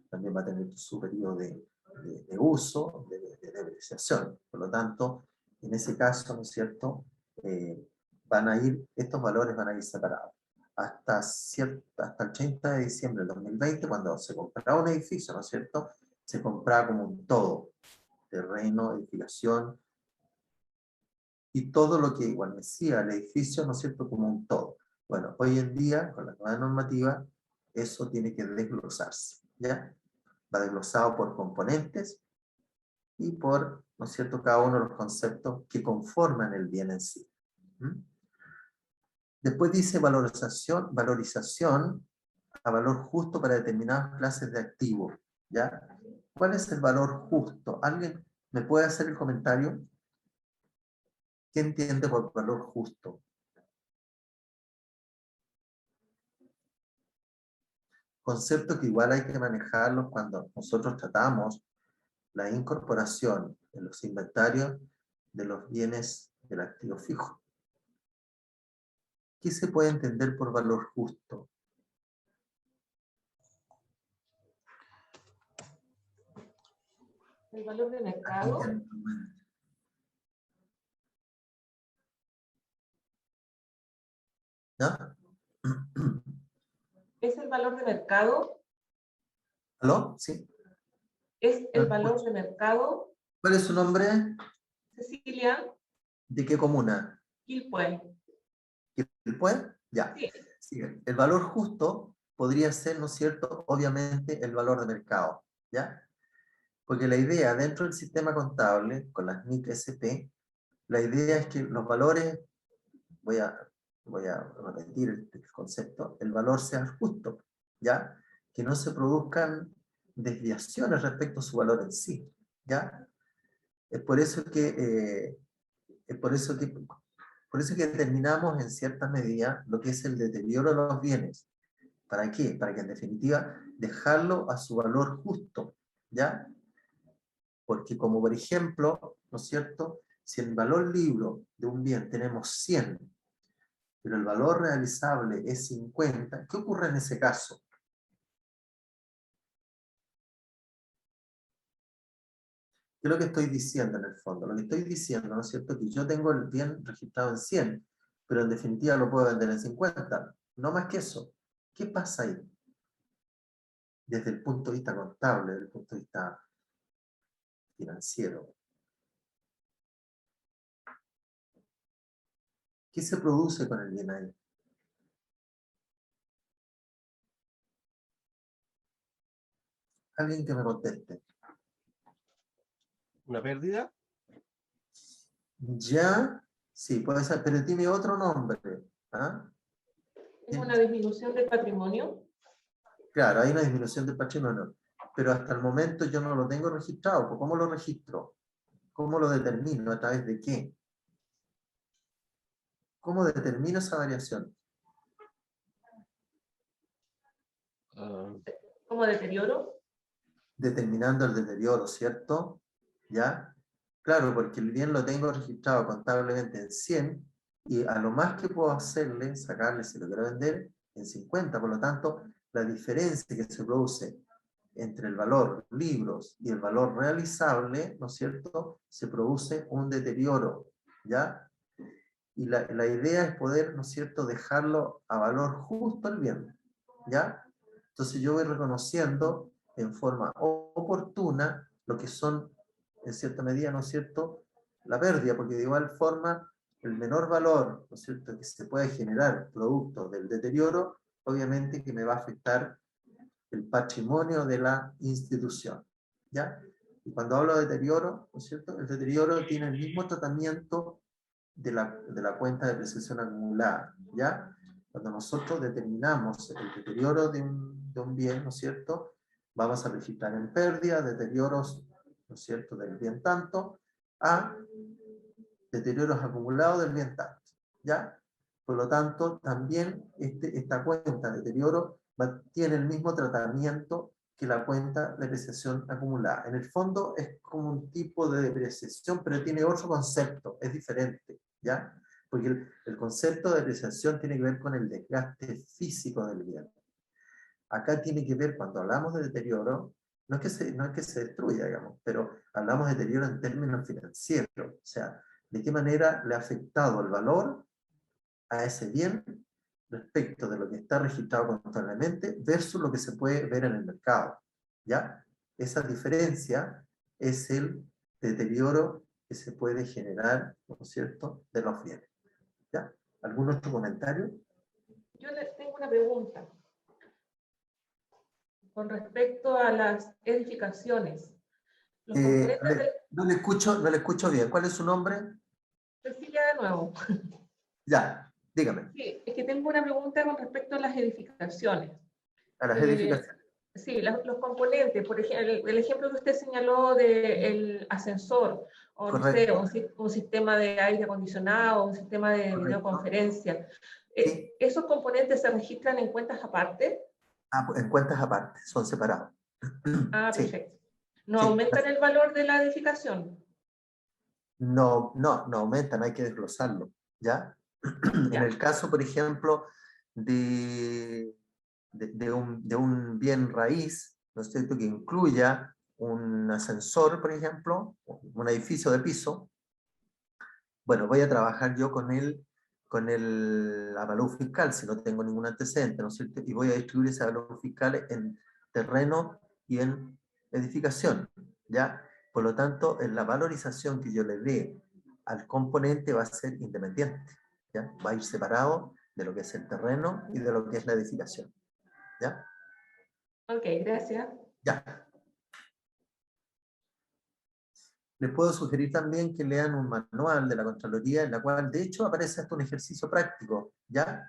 también va a tener su periodo de uso, de depreciación. Por lo tanto, en ese caso, ¿no es cierto?, estos valores van a ir separados. Hasta el 30 de diciembre del 2020, cuando se compraba un edificio, ¿no es cierto?, se compraba como un todo, terreno, edificación, y todo lo que guarnecía el edificio, ¿no es cierto?, como un todo. Bueno, hoy en día, con la nueva normativa, eso tiene que desglosarse, ¿ya? Va desglosado por componentes y por, ¿no es cierto?, cada uno de los conceptos que conforman el bien en sí. ¿Mm? Después dice valorización a valor justo para determinadas clases de activos, ¿ya? ¿Cuál es el valor justo? ¿Alguien me puede hacer el comentario? ¿Qué entiende por valor justo? Concepto que igual hay que manejarlo cuando nosotros tratamos la incorporación en los inventarios de los bienes del activo fijo. ¿Qué se puede entender por valor justo? El valor de mercado. ¿No? ¿Es el valor de mercado? ¿Aló? Sí. ¿Es el valor de mercado? ¿Cuál es su nombre? Cecilia ¿De qué comuna? Quilpué. ¿Quilpué? Ya. Sí. Sí. El valor justo podría ser, ¿no es cierto?, obviamente el valor de mercado, ¿ya? Porque la idea dentro del sistema contable, con las NIC SP, la idea es que los valores, voy a repetir el concepto, el valor sea justo, ¿ya? Que no se produzcan desviaciones respecto a su valor en sí, ¿ya? Es por eso que determinamos en cierta medida lo que es el deterioro de los bienes. ¿Para qué? Para que en definitiva dejarlo a su valor justo, ¿ya? Porque como por ejemplo, ¿no es cierto?, si el valor libro de un bien tenemos 100, pero el valor realizable es 50, ¿qué ocurre en ese caso? ¿Qué es lo que estoy diciendo en el fondo? Lo que estoy diciendo, ¿no es cierto?, que yo tengo el bien registrado en 100, pero en definitiva lo puedo vender en 50. No más que eso. ¿Qué pasa ahí? desde el punto de vista contable, desde el punto de vista financiero. ¿Qué se produce con el bien ahí? Alguien que me conteste. ¿Una pérdida? Ya, sí, puede ser, pero tiene otro nombre. ¿Ah? ¿Es una disminución del patrimonio? Claro, hay una disminución del patrimonio, pero hasta el momento yo no lo tengo registrado. ¿Pues cómo lo registro? ¿Cómo lo determino? ¿A través de qué? ¿Cómo determino esa variación? Ah, ¿Como deterioro? Determinando el deterioro, ¿cierto? ¿Ya? Claro, porque el bien lo tengo registrado contablemente en 100 y a lo más que puedo hacerle, sacarle, si lo quiero vender, en 50. Por lo tanto, la diferencia que se produce entre el valor libros y el valor realizable, ¿no es cierto?, se produce un deterioro, ¿ya? Y la idea es poder, ¿no es cierto?, dejarlo a valor justo el bien, ¿ya? Entonces yo voy reconociendo en forma oportuna lo que son, en cierta medida, ¿no es cierto?, la pérdida, porque de igual forma el menor valor, ¿no es cierto?, que se puede generar producto del deterioro, obviamente que me va a afectar el patrimonio de la institución, ¿ya? Y cuando hablo de deterioro, ¿no es cierto?, el deterioro tiene el mismo tratamiento de la cuenta de depreciación acumulada, ¿ya? Cuando nosotros determinamos el deterioro de un bien, ¿no es cierto?, vamos a registrar en pérdida, deterioros, ¿no es cierto?, del bien tanto, a deterioros acumulados del bien tanto, ¿ya? Por lo tanto, también esta cuenta de deterioro tiene el mismo tratamiento que la cuenta de depreciación acumulada. En el fondo es como un tipo de depreciación, pero tiene otro concepto, es diferente, ¿ya? Porque el concepto de depreciación tiene que ver con el desgaste físico del bien. Acá tiene que ver, cuando hablamos de deterioro, no es que se destruya, digamos, pero hablamos de deterioro en términos financieros, o sea, de qué manera le ha afectado el valor a ese bien respecto de lo que está registrado contablemente versus lo que se puede ver en el mercado, ¿ya? Esa diferencia es el deterioro que se puede generar, ¿no es cierto?, de los bienes, ¿ya? ¿Algún otro comentario? Yo les tengo una pregunta con respecto a las edificaciones. Los componentes de No le escucho bien. ¿Cuál es su nombre? Cecilia de nuevo. Ya, dígame. Sí, es que tengo una pregunta con respecto a las edificaciones. A las edificaciones. Sí, los componentes, por ejemplo, el ejemplo que usted señaló del ascensor, o no sé, Correcto. un sistema de aire acondicionado, un sistema de Correcto. videoconferencia, Sí. ¿esos componentes se registran en cuentas aparte? En cuentas aparte, son separados. Ah, Sí, perfecto. ¿No sí. aumentan el valor de la edificación? No aumentan, hay que desglosarlo, ¿ya? En Ya. el caso, por ejemplo, de un bien raíz, ¿no es cierto?, que incluya un ascensor, por ejemplo, un edificio de piso, bueno, voy a trabajar yo con el avalúo fiscal, si no tengo ningún antecedente, ¿no es cierto?, y voy a distribuir ese avalúo fiscal en terreno y en edificación, ¿ya? Por lo tanto, la valorización que yo le dé al componente va a ser independiente, ¿ya? Va a ir separado de lo que es el terreno y de lo que es la edificación, ¿ya? Ok, gracias. Ya. Les puedo sugerir también que lean un manual de la Contraloría en la cual, de hecho, aparece hasta un ejercicio práctico, ¿ya?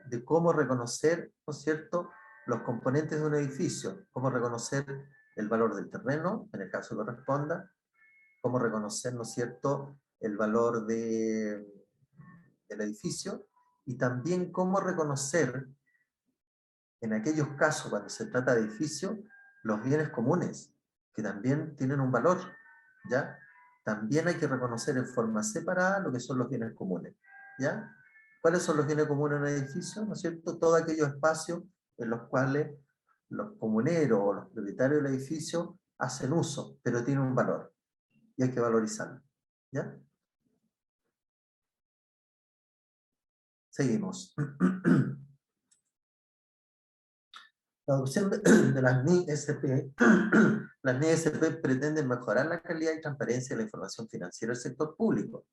De cómo reconocer, ¿no es cierto?, los componentes de un edificio, cómo reconocer el valor del terreno, en el caso que corresponda, cómo reconocer, ¿no es cierto?, el valor del edificio, y también cómo reconocer, en aquellos casos cuando se trata de edificio, los bienes comunes, que también tienen un valor, ¿ya? También hay que reconocer en forma separada lo que son los bienes comunes, ¿ya? ¿Cuáles son los bienes comunes en un edificio? ¿No es cierto? Todos aquellos espacios en los cuales los comuneros o los propietarios del edificio hacen uso, pero tienen un valor, y hay que valorizarlo, ¿ya? Seguimos. La adopción de las NII-SP, las NII-SP pretenden mejorar la calidad y transparencia de la información financiera del sector público,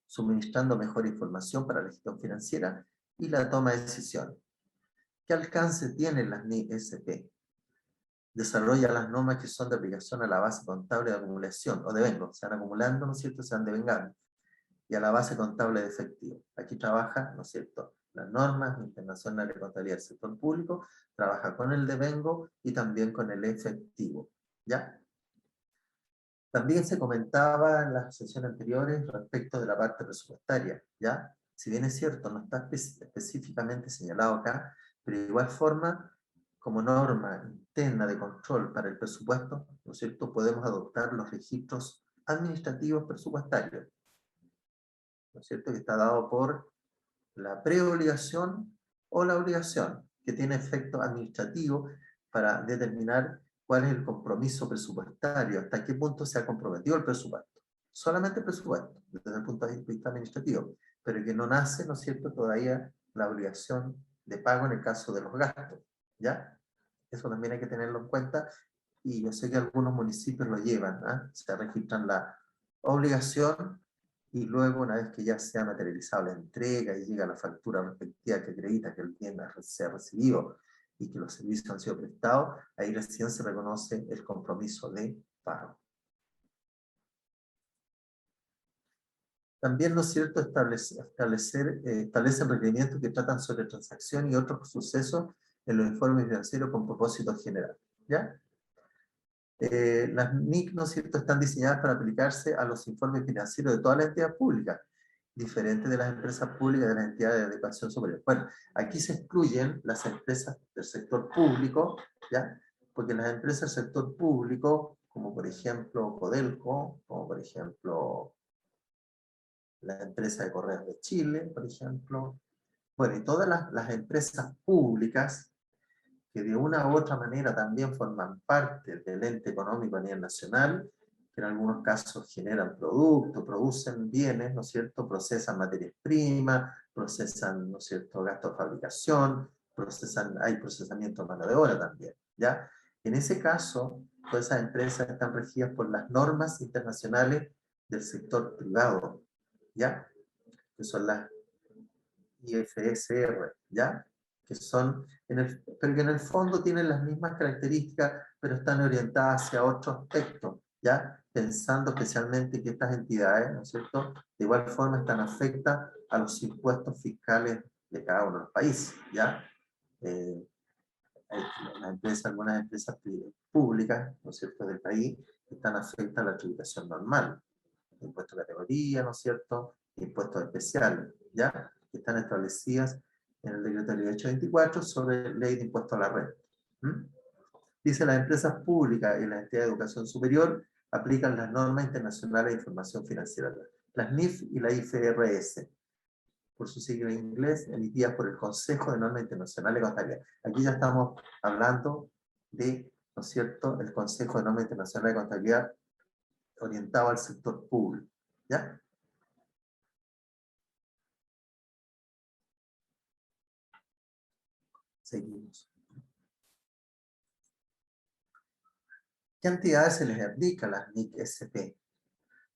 suministrando mejor información para la gestión financiera y la toma de decisiones. ¿Qué alcance tienen las NII-SP? Desarrolla las normas que son de aplicación a la base contable de acumulación o devengo, se van acumulando, ¿no es cierto?, se van devengando, y a la base contable de efectivo. Aquí trabaja, ¿no es cierto?, las normas internacionales de contabilidad del sector público, trabaja con el devengo y también con el efectivo, ¿ya? También se comentaba en las sesiones anteriores respecto de la parte presupuestaria, ¿ya? Si bien es cierto, no está específicamente señalado acá, pero de igual forma, como norma interna de control para el presupuesto, ¿no es cierto?, podemos adoptar los registros administrativos presupuestarios, ¿no es cierto?, que está dado por la preobligación o la obligación, que tiene efecto administrativo para determinar cuál es el compromiso presupuestario, hasta qué punto se ha comprometido el presupuesto. Solamente el presupuesto, desde el punto de vista administrativo, pero que no nace, ¿no es cierto?, todavía la obligación de pago en el caso de los gastos, ¿ya? Eso también hay que tenerlo en cuenta, y yo sé que algunos municipios lo llevan, ¿eh? Se registran la obligación, y luego, una vez que ya se ha materializado la entrega y llega la factura respectiva que acredita que el bien se ha recibido y que los servicios han sido prestados, ahí recién se reconoce el compromiso de pago. También, ¿no es cierto?, establecen requerimientos que tratan sobre transacción y otros sucesos en los informes financieros con propósito general, ¿ya? Las NIC, ¿no es cierto?, están diseñadas para aplicarse a los informes financieros de todas las entidades públicas, diferentes de las empresas públicas y de las entidades de educación superior. Bueno, aquí se excluyen las empresas del sector público, ¿ya? Porque las empresas del sector público, como por ejemplo Codelco, como por ejemplo la empresa de Correos de Chile, por ejemplo, bueno, y todas las empresas públicas que de una u otra manera también forman parte del ente económico a nivel nacional, que en algunos casos generan productos, producen bienes, ¿no es cierto?, procesan materias primas, procesan, ¿no es cierto?, gastos de fabricación, hay procesamiento de mano de obra también, ¿ya? En ese caso, todas esas empresas están regidas por las normas internacionales del sector privado, ¿ya? Que son las IFSR, ¿ya? Que son, pero que en el fondo tienen las mismas características, pero están orientadas hacia otro aspecto, ¿ya? Pensando especialmente que estas entidades, ¿no es cierto?, de igual forma están afectas a los impuestos fiscales de cada uno de los países, ¿ya? Algunas empresas públicas, ¿no es cierto?, del país, están afectas a la tributación normal, impuestos de categoría, ¿no es cierto?, impuestos especiales, ¿ya?, que están establecidas en el decreto de ley 824 sobre ley de impuesto a la renta. Dice, las empresas públicas y las entidades de educación superior aplican las normas internacionales de información financiera, las NIF y la IFRS, por su sigla en inglés, emitidas por el Consejo de Normas Internacionales de Contabilidad. Aquí ya estamos hablando de, ¿no es cierto?, el Consejo de Normas Internacionales de Contabilidad orientado al sector público, ¿ya? Seguimos. ¿Qué entidades se les aplica a las NIC-SP?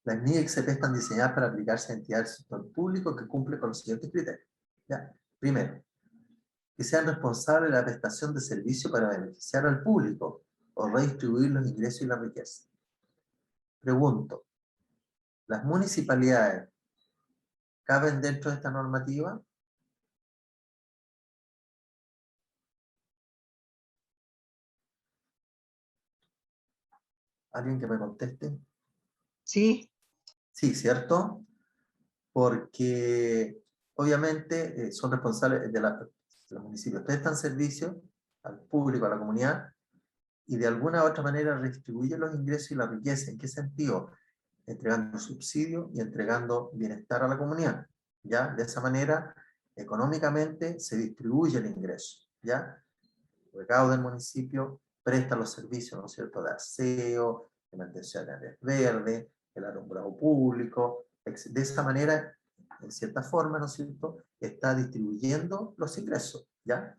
Las NIC-SP están diseñadas para aplicarse a entidades del sector público que cumplen con los siguientes criterios, ¿ya? Primero, que sean responsables de la prestación de servicio para beneficiar al público o redistribuir los ingresos y la riqueza. Pregunto, ¿las municipalidades caben dentro de esta normativa? ¿Alguien que me conteste? Sí, Sí, ¿cierto? Porque obviamente son responsables de los municipios, prestan servicio al público, a la comunidad, y de alguna u otra manera redistribuyen los ingresos y la riqueza. ¿En qué sentido? Entregando subsidios y entregando bienestar a la comunidad, ¿ya? De esa manera, económicamente se distribuye el ingreso, ¿ya? Recauda del municipio, presta los servicios, ¿no es cierto?, de aseo, de mantención de áreas verdes, el alumbrado público. De esa manera, en cierta forma, ¿no es cierto?, está distribuyendo los ingresos, ¿ya?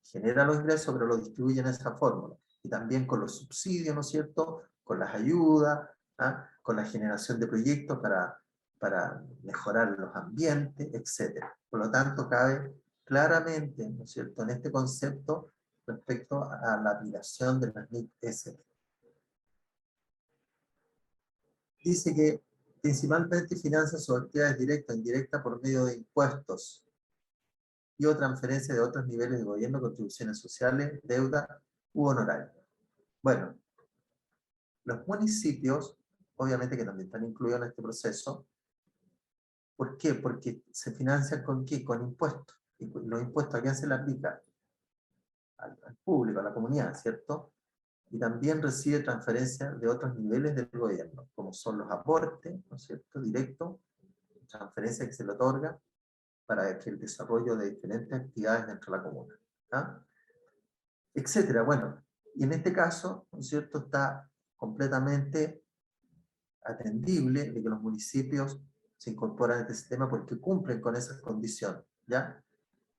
genera los ingresos, pero los distribuye en esa fórmula. Y también con los subsidios, ¿no es cierto? Con las ayudas, ¿ah? Con la generación de proyectos para mejorar los ambientes, etc. Por lo tanto, cabe claramente, ¿no es cierto?, en este concepto respecto a la aplicación de las NIC-SP. Dice que principalmente financia sus actividades directas e indirectas por medio de impuestos y o transferencia de otros niveles de gobierno, contribuciones sociales, deuda u honorarios. Bueno, los municipios, obviamente que también están incluidos en este proceso. ¿Por qué? Porque se financian ¿con qué? Con impuestos. Y los impuestos, ¿a quién se le aplica? Al público, a la comunidad, ¿cierto? Y también recibe transferencias de otros niveles del gobierno, como son los aportes, ¿no es cierto?, directos, transferencias que se le otorga para que el desarrollo de diferentes actividades dentro de la comuna, ¿ah? Etcétera. Bueno, y en este caso, ¿no es cierto?, está completamente atendible de que los municipios se incorporan a este sistema porque cumplen con esas condiciones, ¿ya?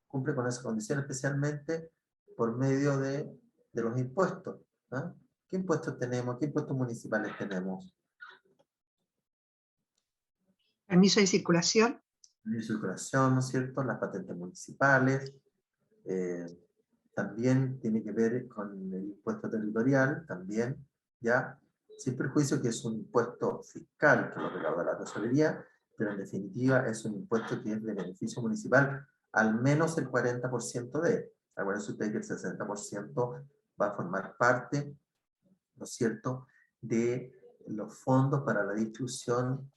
Cumplen con esas condiciones especialmente por medio de los impuestos, ¿ah? ¿Qué impuestos tenemos? ¿Qué impuestos municipales tenemos? Permiso de circulación. Permiso de circulación, ¿no es cierto? Las patentes municipales. También tiene que ver con el impuesto territorial, también, ¿ya? Sin perjuicio que es un impuesto fiscal que lo recauda la tesorería, pero en definitiva es un impuesto que es de beneficio municipal, al menos el 40% de él. Acuérdense ustedes que el 60% va a formar parte, ¿no es cierto?, de los fondos para la distribución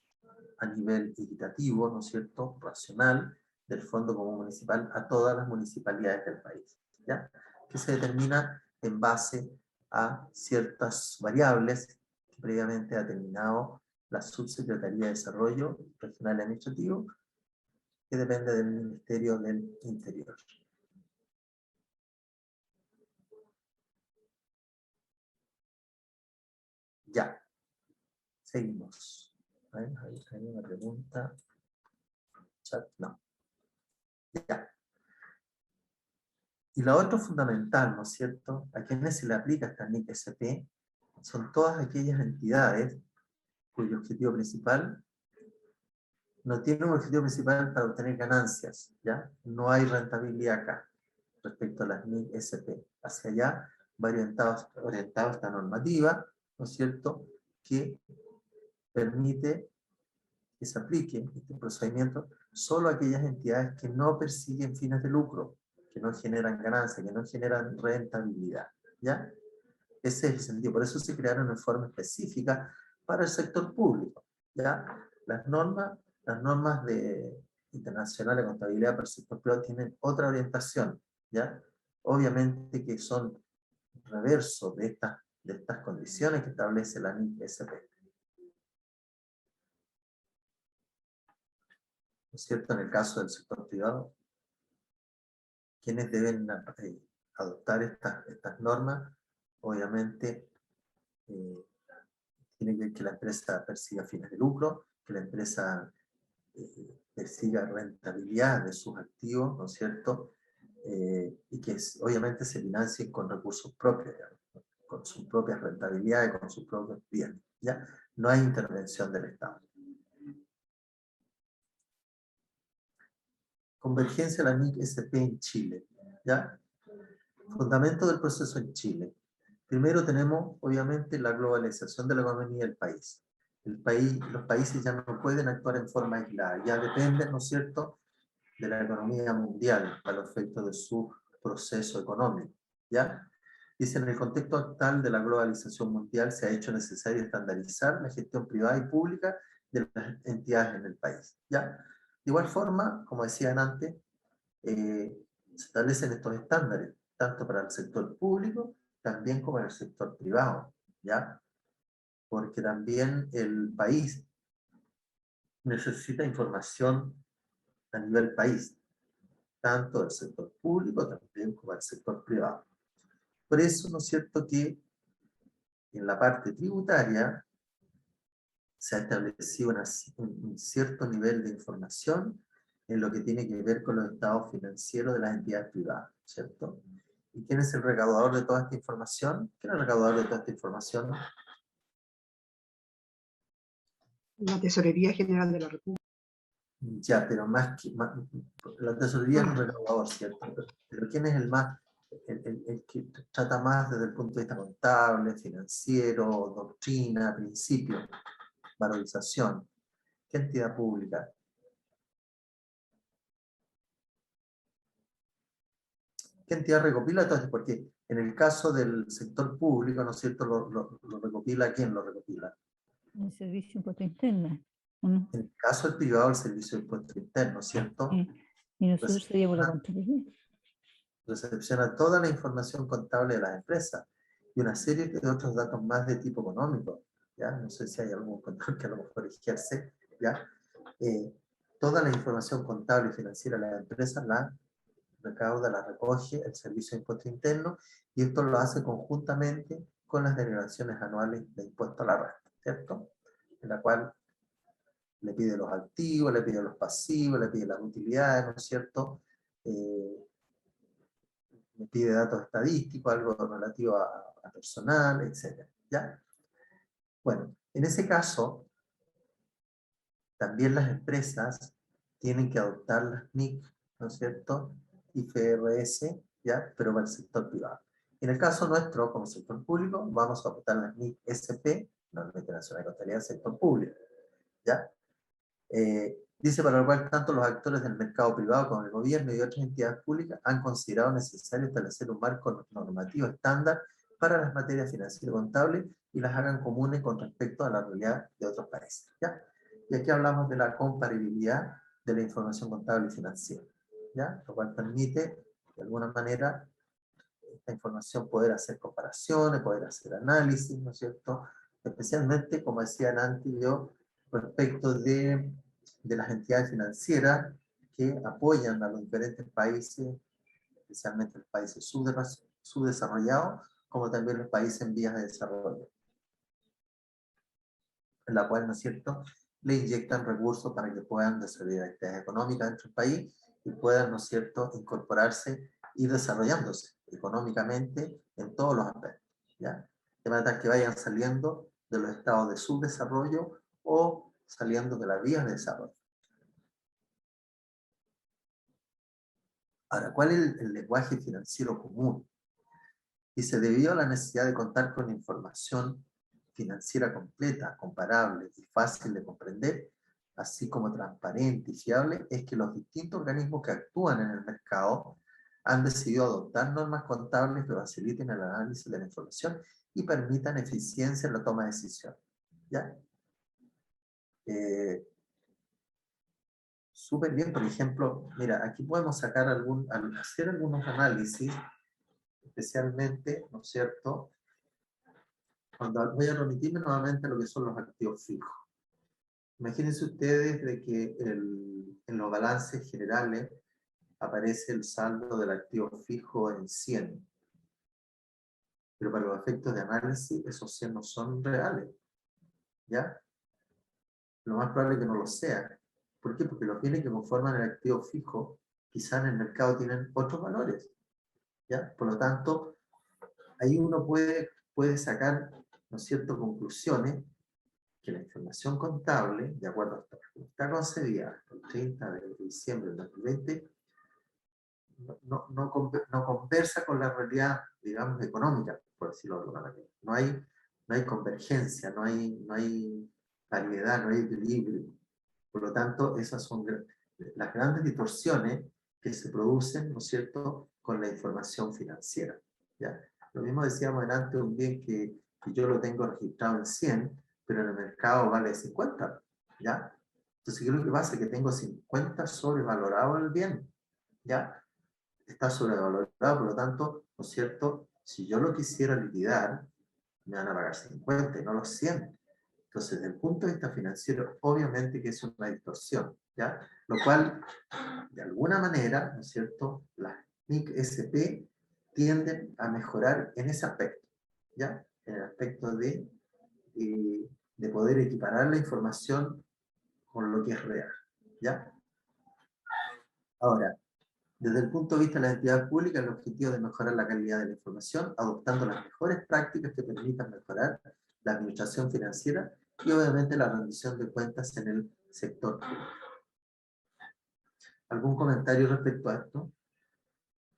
a nivel equitativo, ¿no es cierto?, racional, del Fondo Común Municipal a todas las municipalidades del país, ¿ya? Que se determina en base a ciertas variables que previamente ha determinado la Subsecretaría de Desarrollo Regional y Administrativo, que depende del Ministerio del Interior. Ya, seguimos. Hay una pregunta. Chat, no. Ya. Y lo otro fundamental, ¿no es cierto?, a quienes se le aplica esta NIC-SP son todas aquellas entidades cuyo objetivo principal no tiene un objetivo principal para obtener ganancias, ¿ya? No hay rentabilidad acá respecto a las NIC-SP. Hacia allá va orientado esta normativa, ¿no es cierto?, que permite que se aplique este procedimiento solo a aquellas entidades que no persiguen fines de lucro, que no generan ganancia, que no generan rentabilidad, ¿ya? Ese es el sentido. Por eso se crearon una forma específica para el sector público, ¿ya? Las normas internacionales de contabilidad para el sector privado tienen otra orientación, ¿ya? Obviamente que son reverso de estas condiciones que establece la NIC-SP. ¿No es cierto? En el caso del sector privado, quienes deben adoptar estas normas, obviamente, tiene que ver que la empresa persiga fines de lucro, que la empresa persiga rentabilidad de sus activos, ¿no es cierto? Y que obviamente se financien con recursos propios, digamos, ¿no?, con sus propias rentabilidades, con sus propios bienes, ¿ya? No hay intervención del Estado. Convergencia de la NIC-SP en Chile, ¿ya? Fundamento del proceso en Chile. Primero tenemos, obviamente, la globalización de la economía del país. Los países ya no pueden actuar en forma aislada, ya dependen, ¿no es cierto?, de la economía mundial para los efectos de su proceso económico, ¿ya? Dice, en el contexto actual de la globalización mundial se ha hecho necesario estandarizar la gestión privada y pública de las entidades en el país, ¿ya? De igual forma, como decían antes, se establecen estos estándares, tanto para el sector público, también como en el sector privado, ¿ya? Porque también el país necesita información a nivel país, tanto del sector público también como del sector privado. Por eso, ¿no es cierto?, que en la parte tributaria se ha establecido un cierto nivel de información en lo que tiene que ver con los estados financieros de las entidades privadas, ¿cierto? ¿Y quién es el recaudador de toda esta información? ¿Quién es el recaudador de toda esta información? La Tesorería General de la República. Ya, pero la tesorería es un recaudador, ¿cierto? Pero ¿quién es el más, el que trata más desde el punto de vista contable, financiero, doctrina, principio, valorización? ¿Qué entidad pública? ¿Qué entidad recopila todo esto? Porque en el caso del sector público, ¿no es cierto?, lo recopila, ¿quién lo recopila? El servicio de impuesto interno, ¿o no? En el caso del privado, el servicio de impuesto interno, ¿cierto? Y nosotros seríamos la Recepciona- contabilidad. recepciona toda la información contable de las empresas y una serie de otros datos más de tipo económico, ¿ya? No sé si hay algún control que a lo mejor ejerce, ¿ya? Toda la información contable y financiera de las empresas la recauda, la recoge el Servicio de Impuesto Interno, y esto lo hace conjuntamente con las declaraciones anuales de impuesto a la renta, ¿cierto? En la cual le pide los activos, le pide los pasivos, le pide las utilidades, ¿no es cierto? Me pide datos estadísticos, algo relativo a personal, etc. ¿Ya? Bueno, en ese caso, también las empresas tienen que adoptar las NIC, ¿no es cierto? IFRS, ¿ya? Pero para el sector privado. En el caso nuestro, como sector público, vamos a adoptar las NIC SP, Norma Internacional de Contabilidad del Sector Público, ¿ya? Dice, para lo cual tanto los actores del mercado privado como el gobierno y otras entidades públicas han considerado necesario establecer un marco normativo estándar para las materias financieras y contables y las hagan comunes con respecto a la realidad de otros países, ¿ya? Y aquí hablamos de la comparabilidad de la información contable y financiera, ¿ya? Lo cual permite, de alguna manera, esta información poder hacer comparaciones, poder hacer análisis, ¿no es cierto? Especialmente, como decían antes yo, respecto de las entidades financieras que apoyan a los diferentes países, especialmente los países subdesarrollados, como también los países en vías de desarrollo, en la cual, ¿no es cierto?, le inyectan recursos para que puedan desarrollar actividades económicas dentro del país y puedan, ¿no es cierto?, incorporarse y desarrollándose económicamente en todos los aspectos, ¿ya? De manera que vayan saliendo de los estados de subdesarrollo o saliendo de las vías de desarrollo. Ahora, ¿cuál es el lenguaje financiero común? Dice, debido a la necesidad de contar con información financiera completa, comparable y fácil de comprender, así como transparente y fiable, es que los distintos organismos que actúan en el mercado han decidido adoptar normas contables que faciliten el análisis de la información y permitan eficiencia en la toma de decisiones. ¿Ya? Súper bien, por ejemplo, mira, aquí podemos sacar hacer algunos análisis, especialmente, ¿no es cierto?, cuando voy a remitirme nuevamente a lo que son los activos fijos. Imagínense ustedes de que en los balances generales aparece el saldo del activo fijo en 100. Pero para los efectos de análisis, esos 100 no son reales. ¿Ya? Lo más probable es que no lo sea. ¿Por qué? Porque los bienes que conforman el activo fijo, quizá en el mercado tienen otros valores. ¿Ya? Por lo tanto, ahí uno puede sacar, ¿no es cierto?, conclusiones que la información contable, de acuerdo a como está concebida el 30 de diciembre del 2020, no conversa con la realidad, digamos, económica, por decirlo de alguna manera. No hay convergencia, no hay variedad, no hay equilibrio. Por lo tanto, esas son las grandes distorsiones que se producen, ¿no es cierto?, con la información financiera, ¿ya? Lo mismo decíamos antes, un bien que yo lo tengo registrado en 100, pero en el mercado vale 50, ¿ya? Entonces, ¿qué es lo que pasa? Que tengo 50 sobrevalorado el bien, ¿ya? Está sobrevalorado, por lo tanto, ¿no es cierto?, si yo lo quisiera liquidar, me van a pagar 50 y no los 100. Entonces, desde el punto de vista financiero, obviamente que es una distorsión, ¿ya? Lo cual, de alguna manera, ¿no es cierto?, las NIC SP tienden a mejorar en ese aspecto, ¿ya? En el aspecto de poder equiparar la información con lo que es real, ¿ya? Ahora, Desde el punto de vista de la entidad pública, el objetivo de mejorar la calidad de la información, adoptando las mejores prácticas que permitan mejorar la administración financiera y obviamente la rendición de cuentas en el sector público. ¿Algún comentario respecto a esto?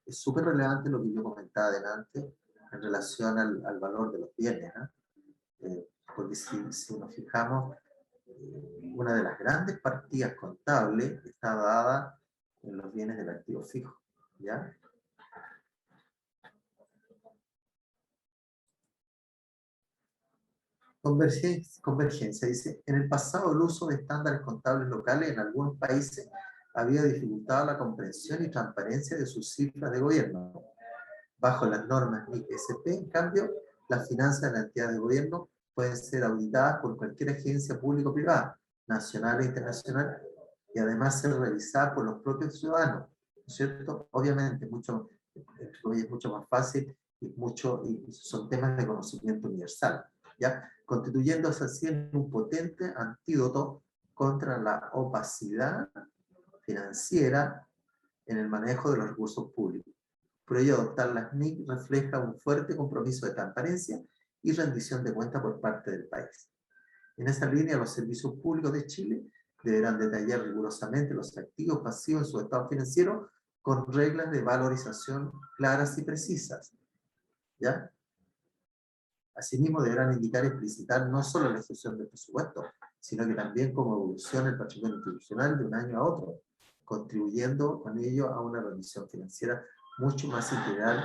Es súper relevante lo que yo comentaba adelante en relación al valor de los bienes, ¿eh? Porque si nos fijamos, una de las grandes partidas contables está dada en los bienes del activo fijo, ¿ya? Convergencia, dice, en el pasado el uso de estándares contables locales en algunos países había dificultado la comprensión y transparencia de sus cifras de gobierno. Bajo las normas NIC-SP, en cambio, las finanzas de la entidad de gobierno pueden ser auditadas por cualquier agencia pública o privada, nacional e internacional, y además ser revisadas por los propios ciudadanos, ¿no es cierto? Obviamente, es mucho más fácil y son temas de conocimiento universal, ¿ya? Constituyéndose así en un potente antídoto contra la opacidad financiera en el manejo de los recursos públicos. Por ello, adoptar las NIC refleja un fuerte compromiso de transparencia y rendición de cuentas por parte del país. En esa línea, los servicios públicos de Chile deberán detallar rigurosamente los activos pasivos en su estado financiero con reglas de valorización claras y precisas, ¿ya? Asimismo, deberán indicar y explicitar no solo la ejecución del presupuesto, sino que también cómo evoluciona el patrimonio institucional de un año a otro, contribuyendo con ello a una rendición financiera mucho más integral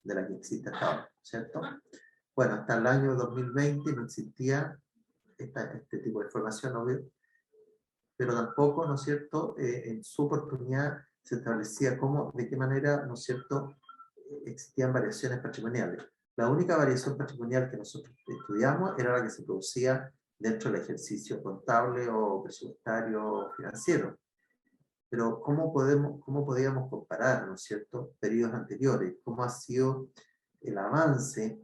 de la que existe hasta ahora, ¿cierto? Bueno, hasta el año 2020 no existía este tipo de información, obvio, pero tampoco, ¿no es cierto?, en su oportunidad se establecía de qué manera, ¿no es cierto?, existían variaciones patrimoniales. La única variación patrimonial que nosotros estudiamos era la que se producía dentro del ejercicio contable o presupuestario financiero. Pero ¿cómo podíamos comparar, ¿no es cierto?, periodos anteriores? ¿Cómo ha sido el avance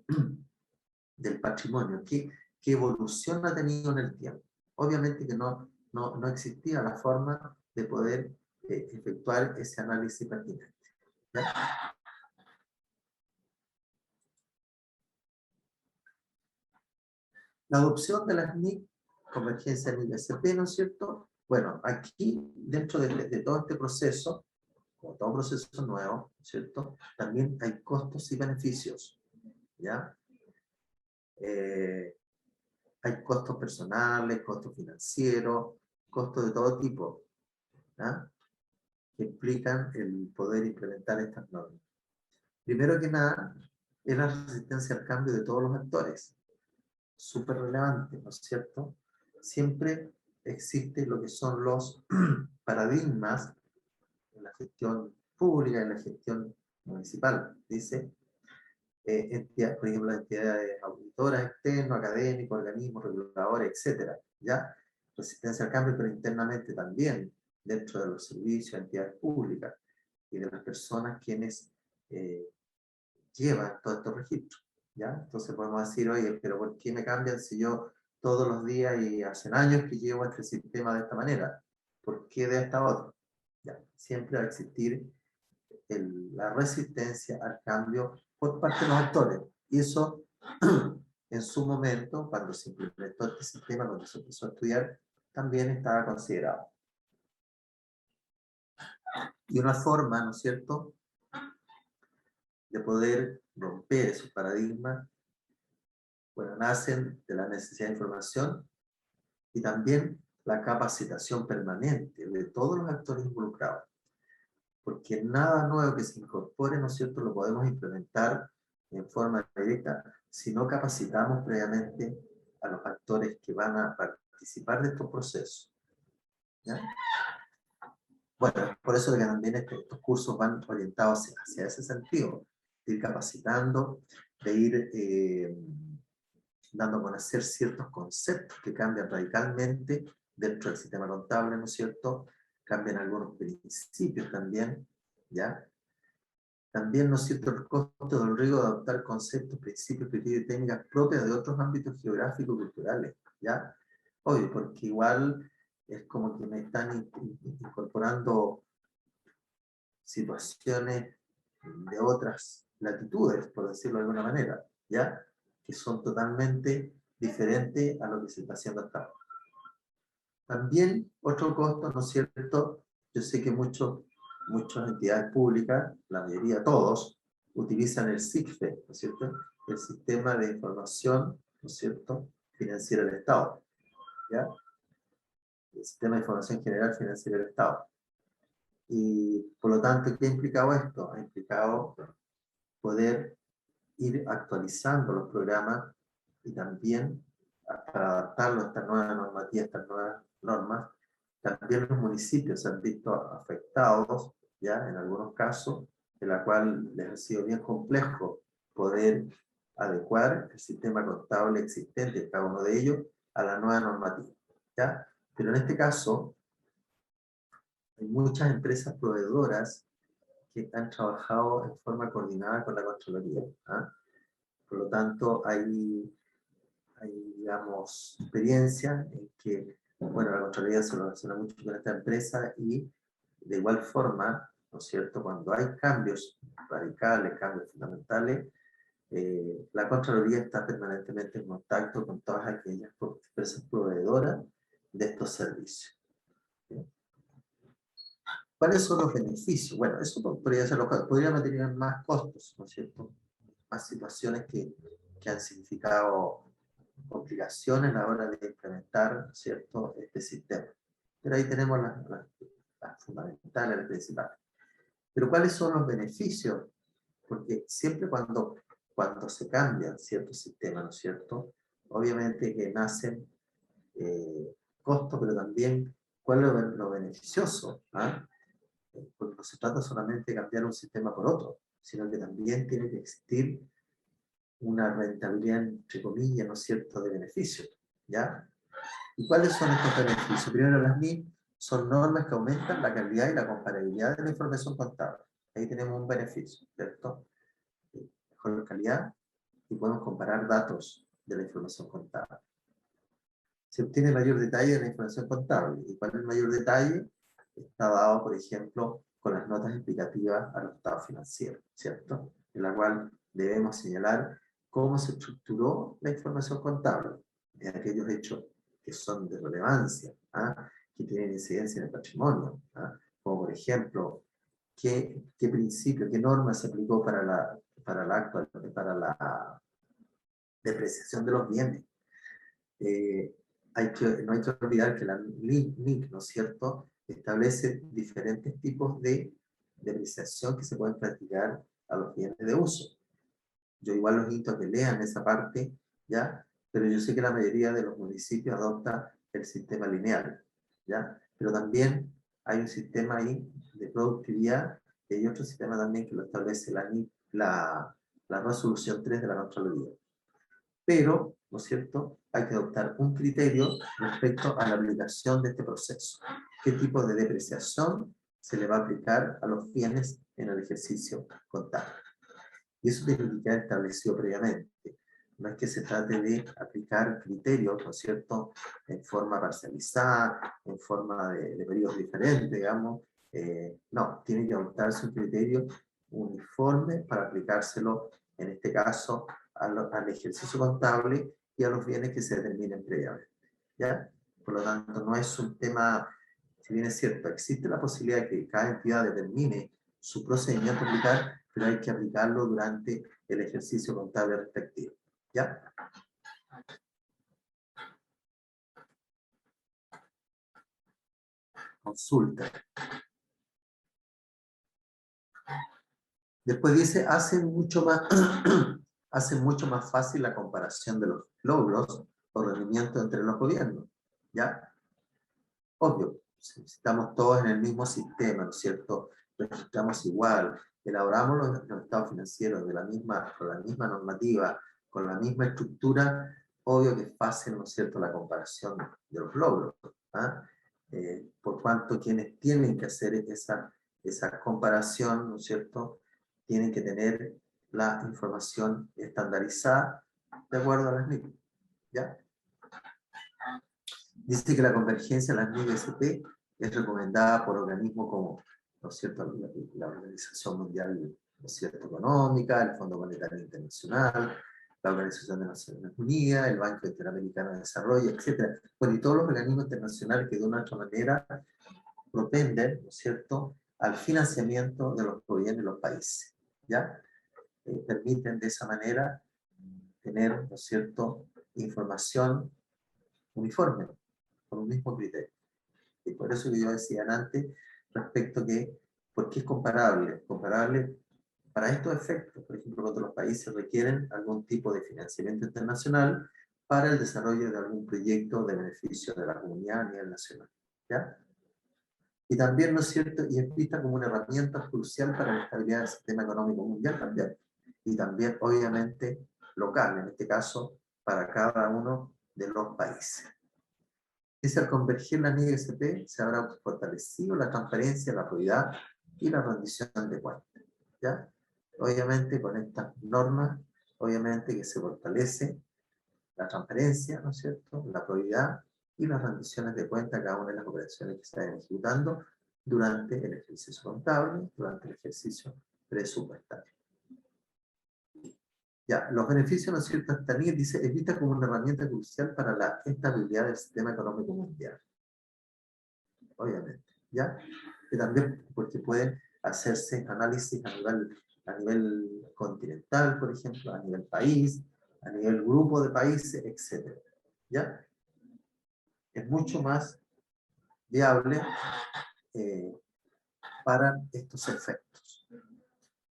del patrimonio? ¿Qué evolución ha tenido en el tiempo? Obviamente que no existía la forma de poder efectuar ese análisis pertinente, ¿ya? La adopción de las NIC, convergencia NIC-SP, ¿no es cierto? Bueno, aquí, dentro de todo este proceso, como todo proceso nuevo, ¿cierto?, también hay costos y beneficios, ¿ya? Hay costos personales, costos financieros, costos de todo tipo, ¿ya?, que implican el poder implementar estas normas. Primero que nada, es la resistencia al cambio de todos los actores. Súper relevante, ¿no es cierto? Siempre existe lo que son los paradigmas en la gestión pública, en la gestión municipal, dice, por ejemplo, las entidades auditoras, externos, académicos, organismos, reguladores, etc. ¿Ya? Resistencia al cambio, pero internamente también, dentro de los servicios, entidades públicas y de las personas quienes llevan todos estos registros, ¿ya? Entonces podemos decir, oye, pero ¿por qué me cambian si yo todos los días y hace años que llevo este sistema de esta manera? ¿Por qué de esta otra? ¿Ya? Siempre va a existir la resistencia al cambio por parte de los actores. Y eso, en su momento, cuando se implementó este sistema, cuando se empezó a estudiar, también estaba considerado. Y una forma, ¿no es cierto?, de poder romper esos paradigmas, bueno, nacen de la necesidad de información y también la capacitación permanente de todos los actores involucrados. Porque nada nuevo que se incorpore, ¿no es cierto?, lo podemos implementar en forma directa si no capacitamos previamente a los actores que van a participar de estos procesos, ¿ya? Bueno, por eso que también estos cursos van orientados hacia ese sentido, de ir capacitando, de ir dando a conocer ciertos conceptos que cambian radicalmente dentro del sistema contable, ¿no es cierto? Cambian algunos principios también, ¿ya? También, ¿no es cierto?, el costo del riesgo de adoptar conceptos, principios, criterios y técnicas propias de otros ámbitos geográficos y culturales, ¿ya? Obvio, porque igual es como que me están incorporando situaciones de otras latitudes, por decirlo de alguna manera, ¿ya? Que son totalmente diferentes a lo que se está haciendo hasta ahora. También otro costo, ¿no es cierto? Yo sé que muchas entidades públicas, la mayoría, todos, utilizan el SIGFE, ¿no es cierto? El Sistema de Información, ¿no es cierto?, Financiera del Estado, ¿ya? El Sistema de Información General Financiera del Estado. Y por lo tanto, ¿qué ha implicado esto? Ha implicado poder ir actualizando los programas y también para adaptarlo a esta nueva normativa, a estas nuevas normas. También los municipios se han visto afectados, ya en algunos casos, en la cual les ha sido bien complejo poder adecuar el sistema contable existente en cada uno de ellos a la nueva normativa, ¿ya? Pero en este caso, hay muchas empresas proveedoras que han trabajado en forma coordinada con la Contraloría, ¿ah? Por lo tanto, hay, digamos, experiencia en que, bueno, la Contraloría se relaciona mucho con esta empresa y de igual forma, ¿no es cierto?, cuando hay cambios radicales, cambios fundamentales, la Contraloría está permanentemente en contacto con todas aquellas empresas proveedoras de estos servicios. ¿Sí? ¿Cuáles son los beneficios? Bueno, eso podría ser podríamos tener más costos, ¿no es cierto? Más situaciones que han significado complicaciones a la hora de implementar, ¿cierto?, este sistema. Pero ahí tenemos las fundamentales, las principales. Pero ¿cuáles son los beneficios? Porque siempre cuando se cambia cierto sistema, ¿no es cierto?, obviamente que nacen costos, pero también cuál es lo beneficioso, ¿ah? Porque no se trata solamente de cambiar un sistema por otro, sino que también tiene que existir una rentabilidad, entre comillas, ¿no es cierto?, de beneficios, ¿ya? ¿Y cuáles son estos beneficios? Primero, las NIC son normas que aumentan la calidad y la comparabilidad de la información contable. Ahí tenemos un beneficio, ¿cierto? Mejor calidad y podemos comparar datos de la información contable. Se obtiene mayor detalle de la información contable. ¿Y cuál es el mayor detalle? Está dado, por ejemplo, con las notas explicativas a los estados financieros, ¿cierto? En la cual debemos señalar cómo se estructuró la información contable de aquellos hechos que son de relevancia, ¿ah? Que tienen incidencia en el patrimonio, ¿ah? Como por ejemplo, qué principio, qué norma se aplicó para la depreciación de los bienes. No hay que olvidar que la NIC, ¿no es cierto?, establece diferentes tipos de depreciación que se pueden practicar a los bienes de uso. Yo igual los invito a que lean esa parte, ¿ya? Pero yo sé que la mayoría de los municipios adopta el sistema lineal, ¿ya? Pero también hay un sistema ahí de productividad y hay otro sistema también que lo establece la resolución 3 de la Contraloría. Pero, ¿no es cierto?, hay que adoptar un criterio respecto a la aplicación de este proceso. ¿Qué tipo de depreciación se le va a aplicar a los bienes en el ejercicio contable? Y eso tiene que quedar establecido previamente. No es que se trate de aplicar criterios, ¿no es cierto?, en forma parcializada, en forma de periodos diferentes, digamos. No, tiene que adoptarse un criterio uniforme para aplicárselo, en este caso, al ejercicio contable y a los bienes que se determinen previamente, ¿ya? Por lo tanto, no es un tema, si bien es cierto, existe la posibilidad de que cada entidad determine su procedimiento a aplicar, pero hay que aplicarlo durante el ejercicio contable respectivo, ¿ya? Consulta. Después dice, hace mucho más fácil la comparación de los logros o rendimientos entre los gobiernos, ¿ya? Obvio, si estamos todos en el mismo sistema, ¿no es cierto? Registramos igual, elaboramos los estados financieros con la misma normativa, con la misma estructura, obvio que es fácil, ¿no es cierto?, la comparación de los logros, ¿ah? Por cuanto quienes tienen que hacer esa comparación, ¿no es cierto?, tienen que tener la información estandarizada de acuerdo a las NIC, ¿ya? Dice que la convergencia en las NIC SP es recomendada por organismos como ¿no es cierto?, la Organización Mundial, ¿no es cierto?, Económica, el Fondo Monetario Internacional, la Organización de Naciones Unidas, el Banco Interamericano de Desarrollo, etc. Bueno, y todos los organismos internacionales que de una u otra manera propenden, ¿no es cierto?, al financiamiento de los gobiernos de los países, ¿ya? Permiten de esa manera tener, ¿no es cierto?, información uniforme, con un mismo criterio. Y por eso que yo decía antes, respecto que, ¿por qué es comparable? Comparable para estos efectos, por ejemplo, cuando los países requieren algún tipo de financiamiento internacional para el desarrollo de algún proyecto de beneficio de la comunidad a nivel nacional, ¿ya? Y también, ¿no es cierto?, y es vista como una herramienta crucial para la estabilidad del sistema económico mundial también. Y también, obviamente, local, en este caso, para cada uno de los países. Dice, al converger la NIC-SP se habrá fortalecido la transparencia, la probidad y la rendición de cuentas, ¿ya? Obviamente, con estas normas, obviamente que se fortalece la transparencia, ¿no es cierto?, la probidad y las rendiciones de cuentas a cada una de las operaciones que se están ejecutando durante el ejercicio contable, durante el ejercicio presupuestario. Ya, los beneficios, ¿no es cierto?, esta NIC dice, es vista como una herramienta crucial para la estabilidad del sistema económico mundial. Obviamente, ¿ya? Y también porque pueden hacerse análisis a nivel continental, por ejemplo, a nivel país, a nivel grupo de países, etc. ¿Ya? Es mucho más viable para estos efectos.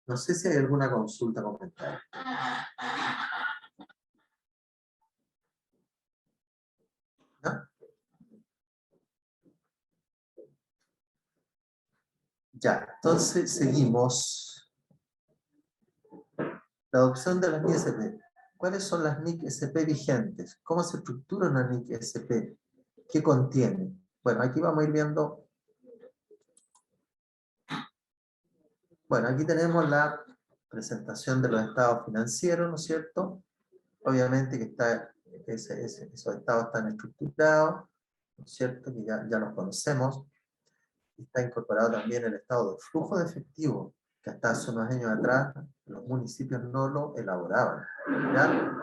No sé si hay alguna consulta o comentario. ¿No? Ya, entonces seguimos. La adopción de las NIC-SP. ¿Cuáles son las NIC-SP vigentes? ¿Cómo se estructura una NIC-SP? ¿Qué contiene? Bueno, aquí vamos a ir viendo. Bueno, aquí tenemos la presentación de los estados financieros, ¿no es cierto? Obviamente que esos estados están estructurados, ¿no es cierto? Que ya los conocemos. Está incorporado también el estado de flujo de efectivo, que hasta hace unos años atrás los municipios no lo elaboraban, ¿ya?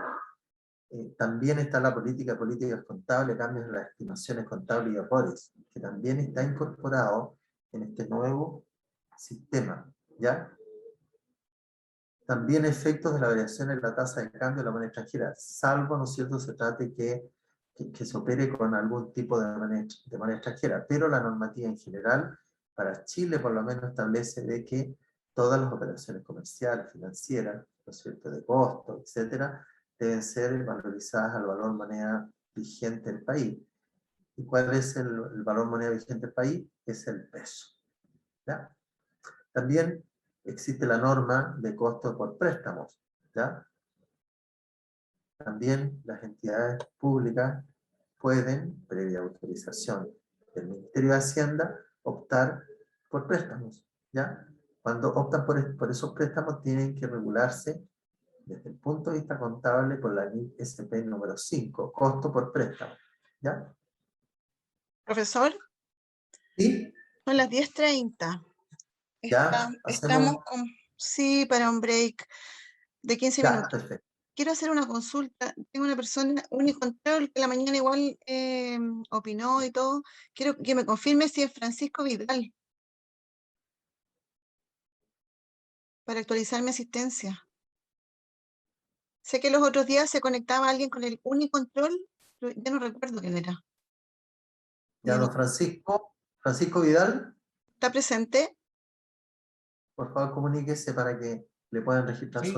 También está la políticas contables, cambios en las estimaciones contables y errores, que también está incorporado en este nuevo sistema, ¿ya? También efectos de la variación en la tasa de cambio de la moneda extranjera, salvo, ¿no es cierto?, se trate que se opere con algún tipo de moneda extranjera, pero la normativa en general, para Chile por lo menos establece de que todas las operaciones comerciales, financieras, ¿no es cierto?, de costo, etcétera, deben ser valorizadas al valor moneda vigente del país. ¿Y cuál es el valor moneda vigente del país? Es el peso, ¿ya? También existe la norma de costo por préstamos, ¿ya? También las entidades públicas pueden, previa autorización del Ministerio de Hacienda, optar por préstamos, ¿ya? Cuando optan por esos préstamos tienen que regularse desde el punto de vista contable por la NIC-SP número 5, costo por préstamo, ¿ya? Profesor, ¿Sí? son las 10:30. Ya, Estamos con... Sí, para un break de 15 ya, minutos. perfecto. Quiero hacer una consulta. Tengo una persona, Unicontrol, que la mañana igual opinó y todo. Quiero que me confirme si es Francisco Vidal, para actualizar mi asistencia. Sé que los otros días se conectaba alguien con el Unicontrol, pero ya no recuerdo quién era. Ya, don Francisco Vidal, ¿Está presente? por favor comuníquese para que le puedan registrar Sí.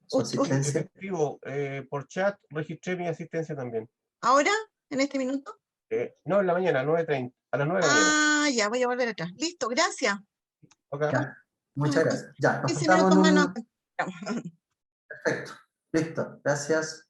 su asistencia. Efectivo, por chat registré mi asistencia también. ¿Ahora? ¿En este minuto? No, en la mañana, 9:30, a las 9 de la mañana. Ah, ya, voy a volver atrás. Listo, gracias. Okay. Ya, muchas gracias. Ya, nos 15 juntamos minutos en más. Perfecto, listo, gracias.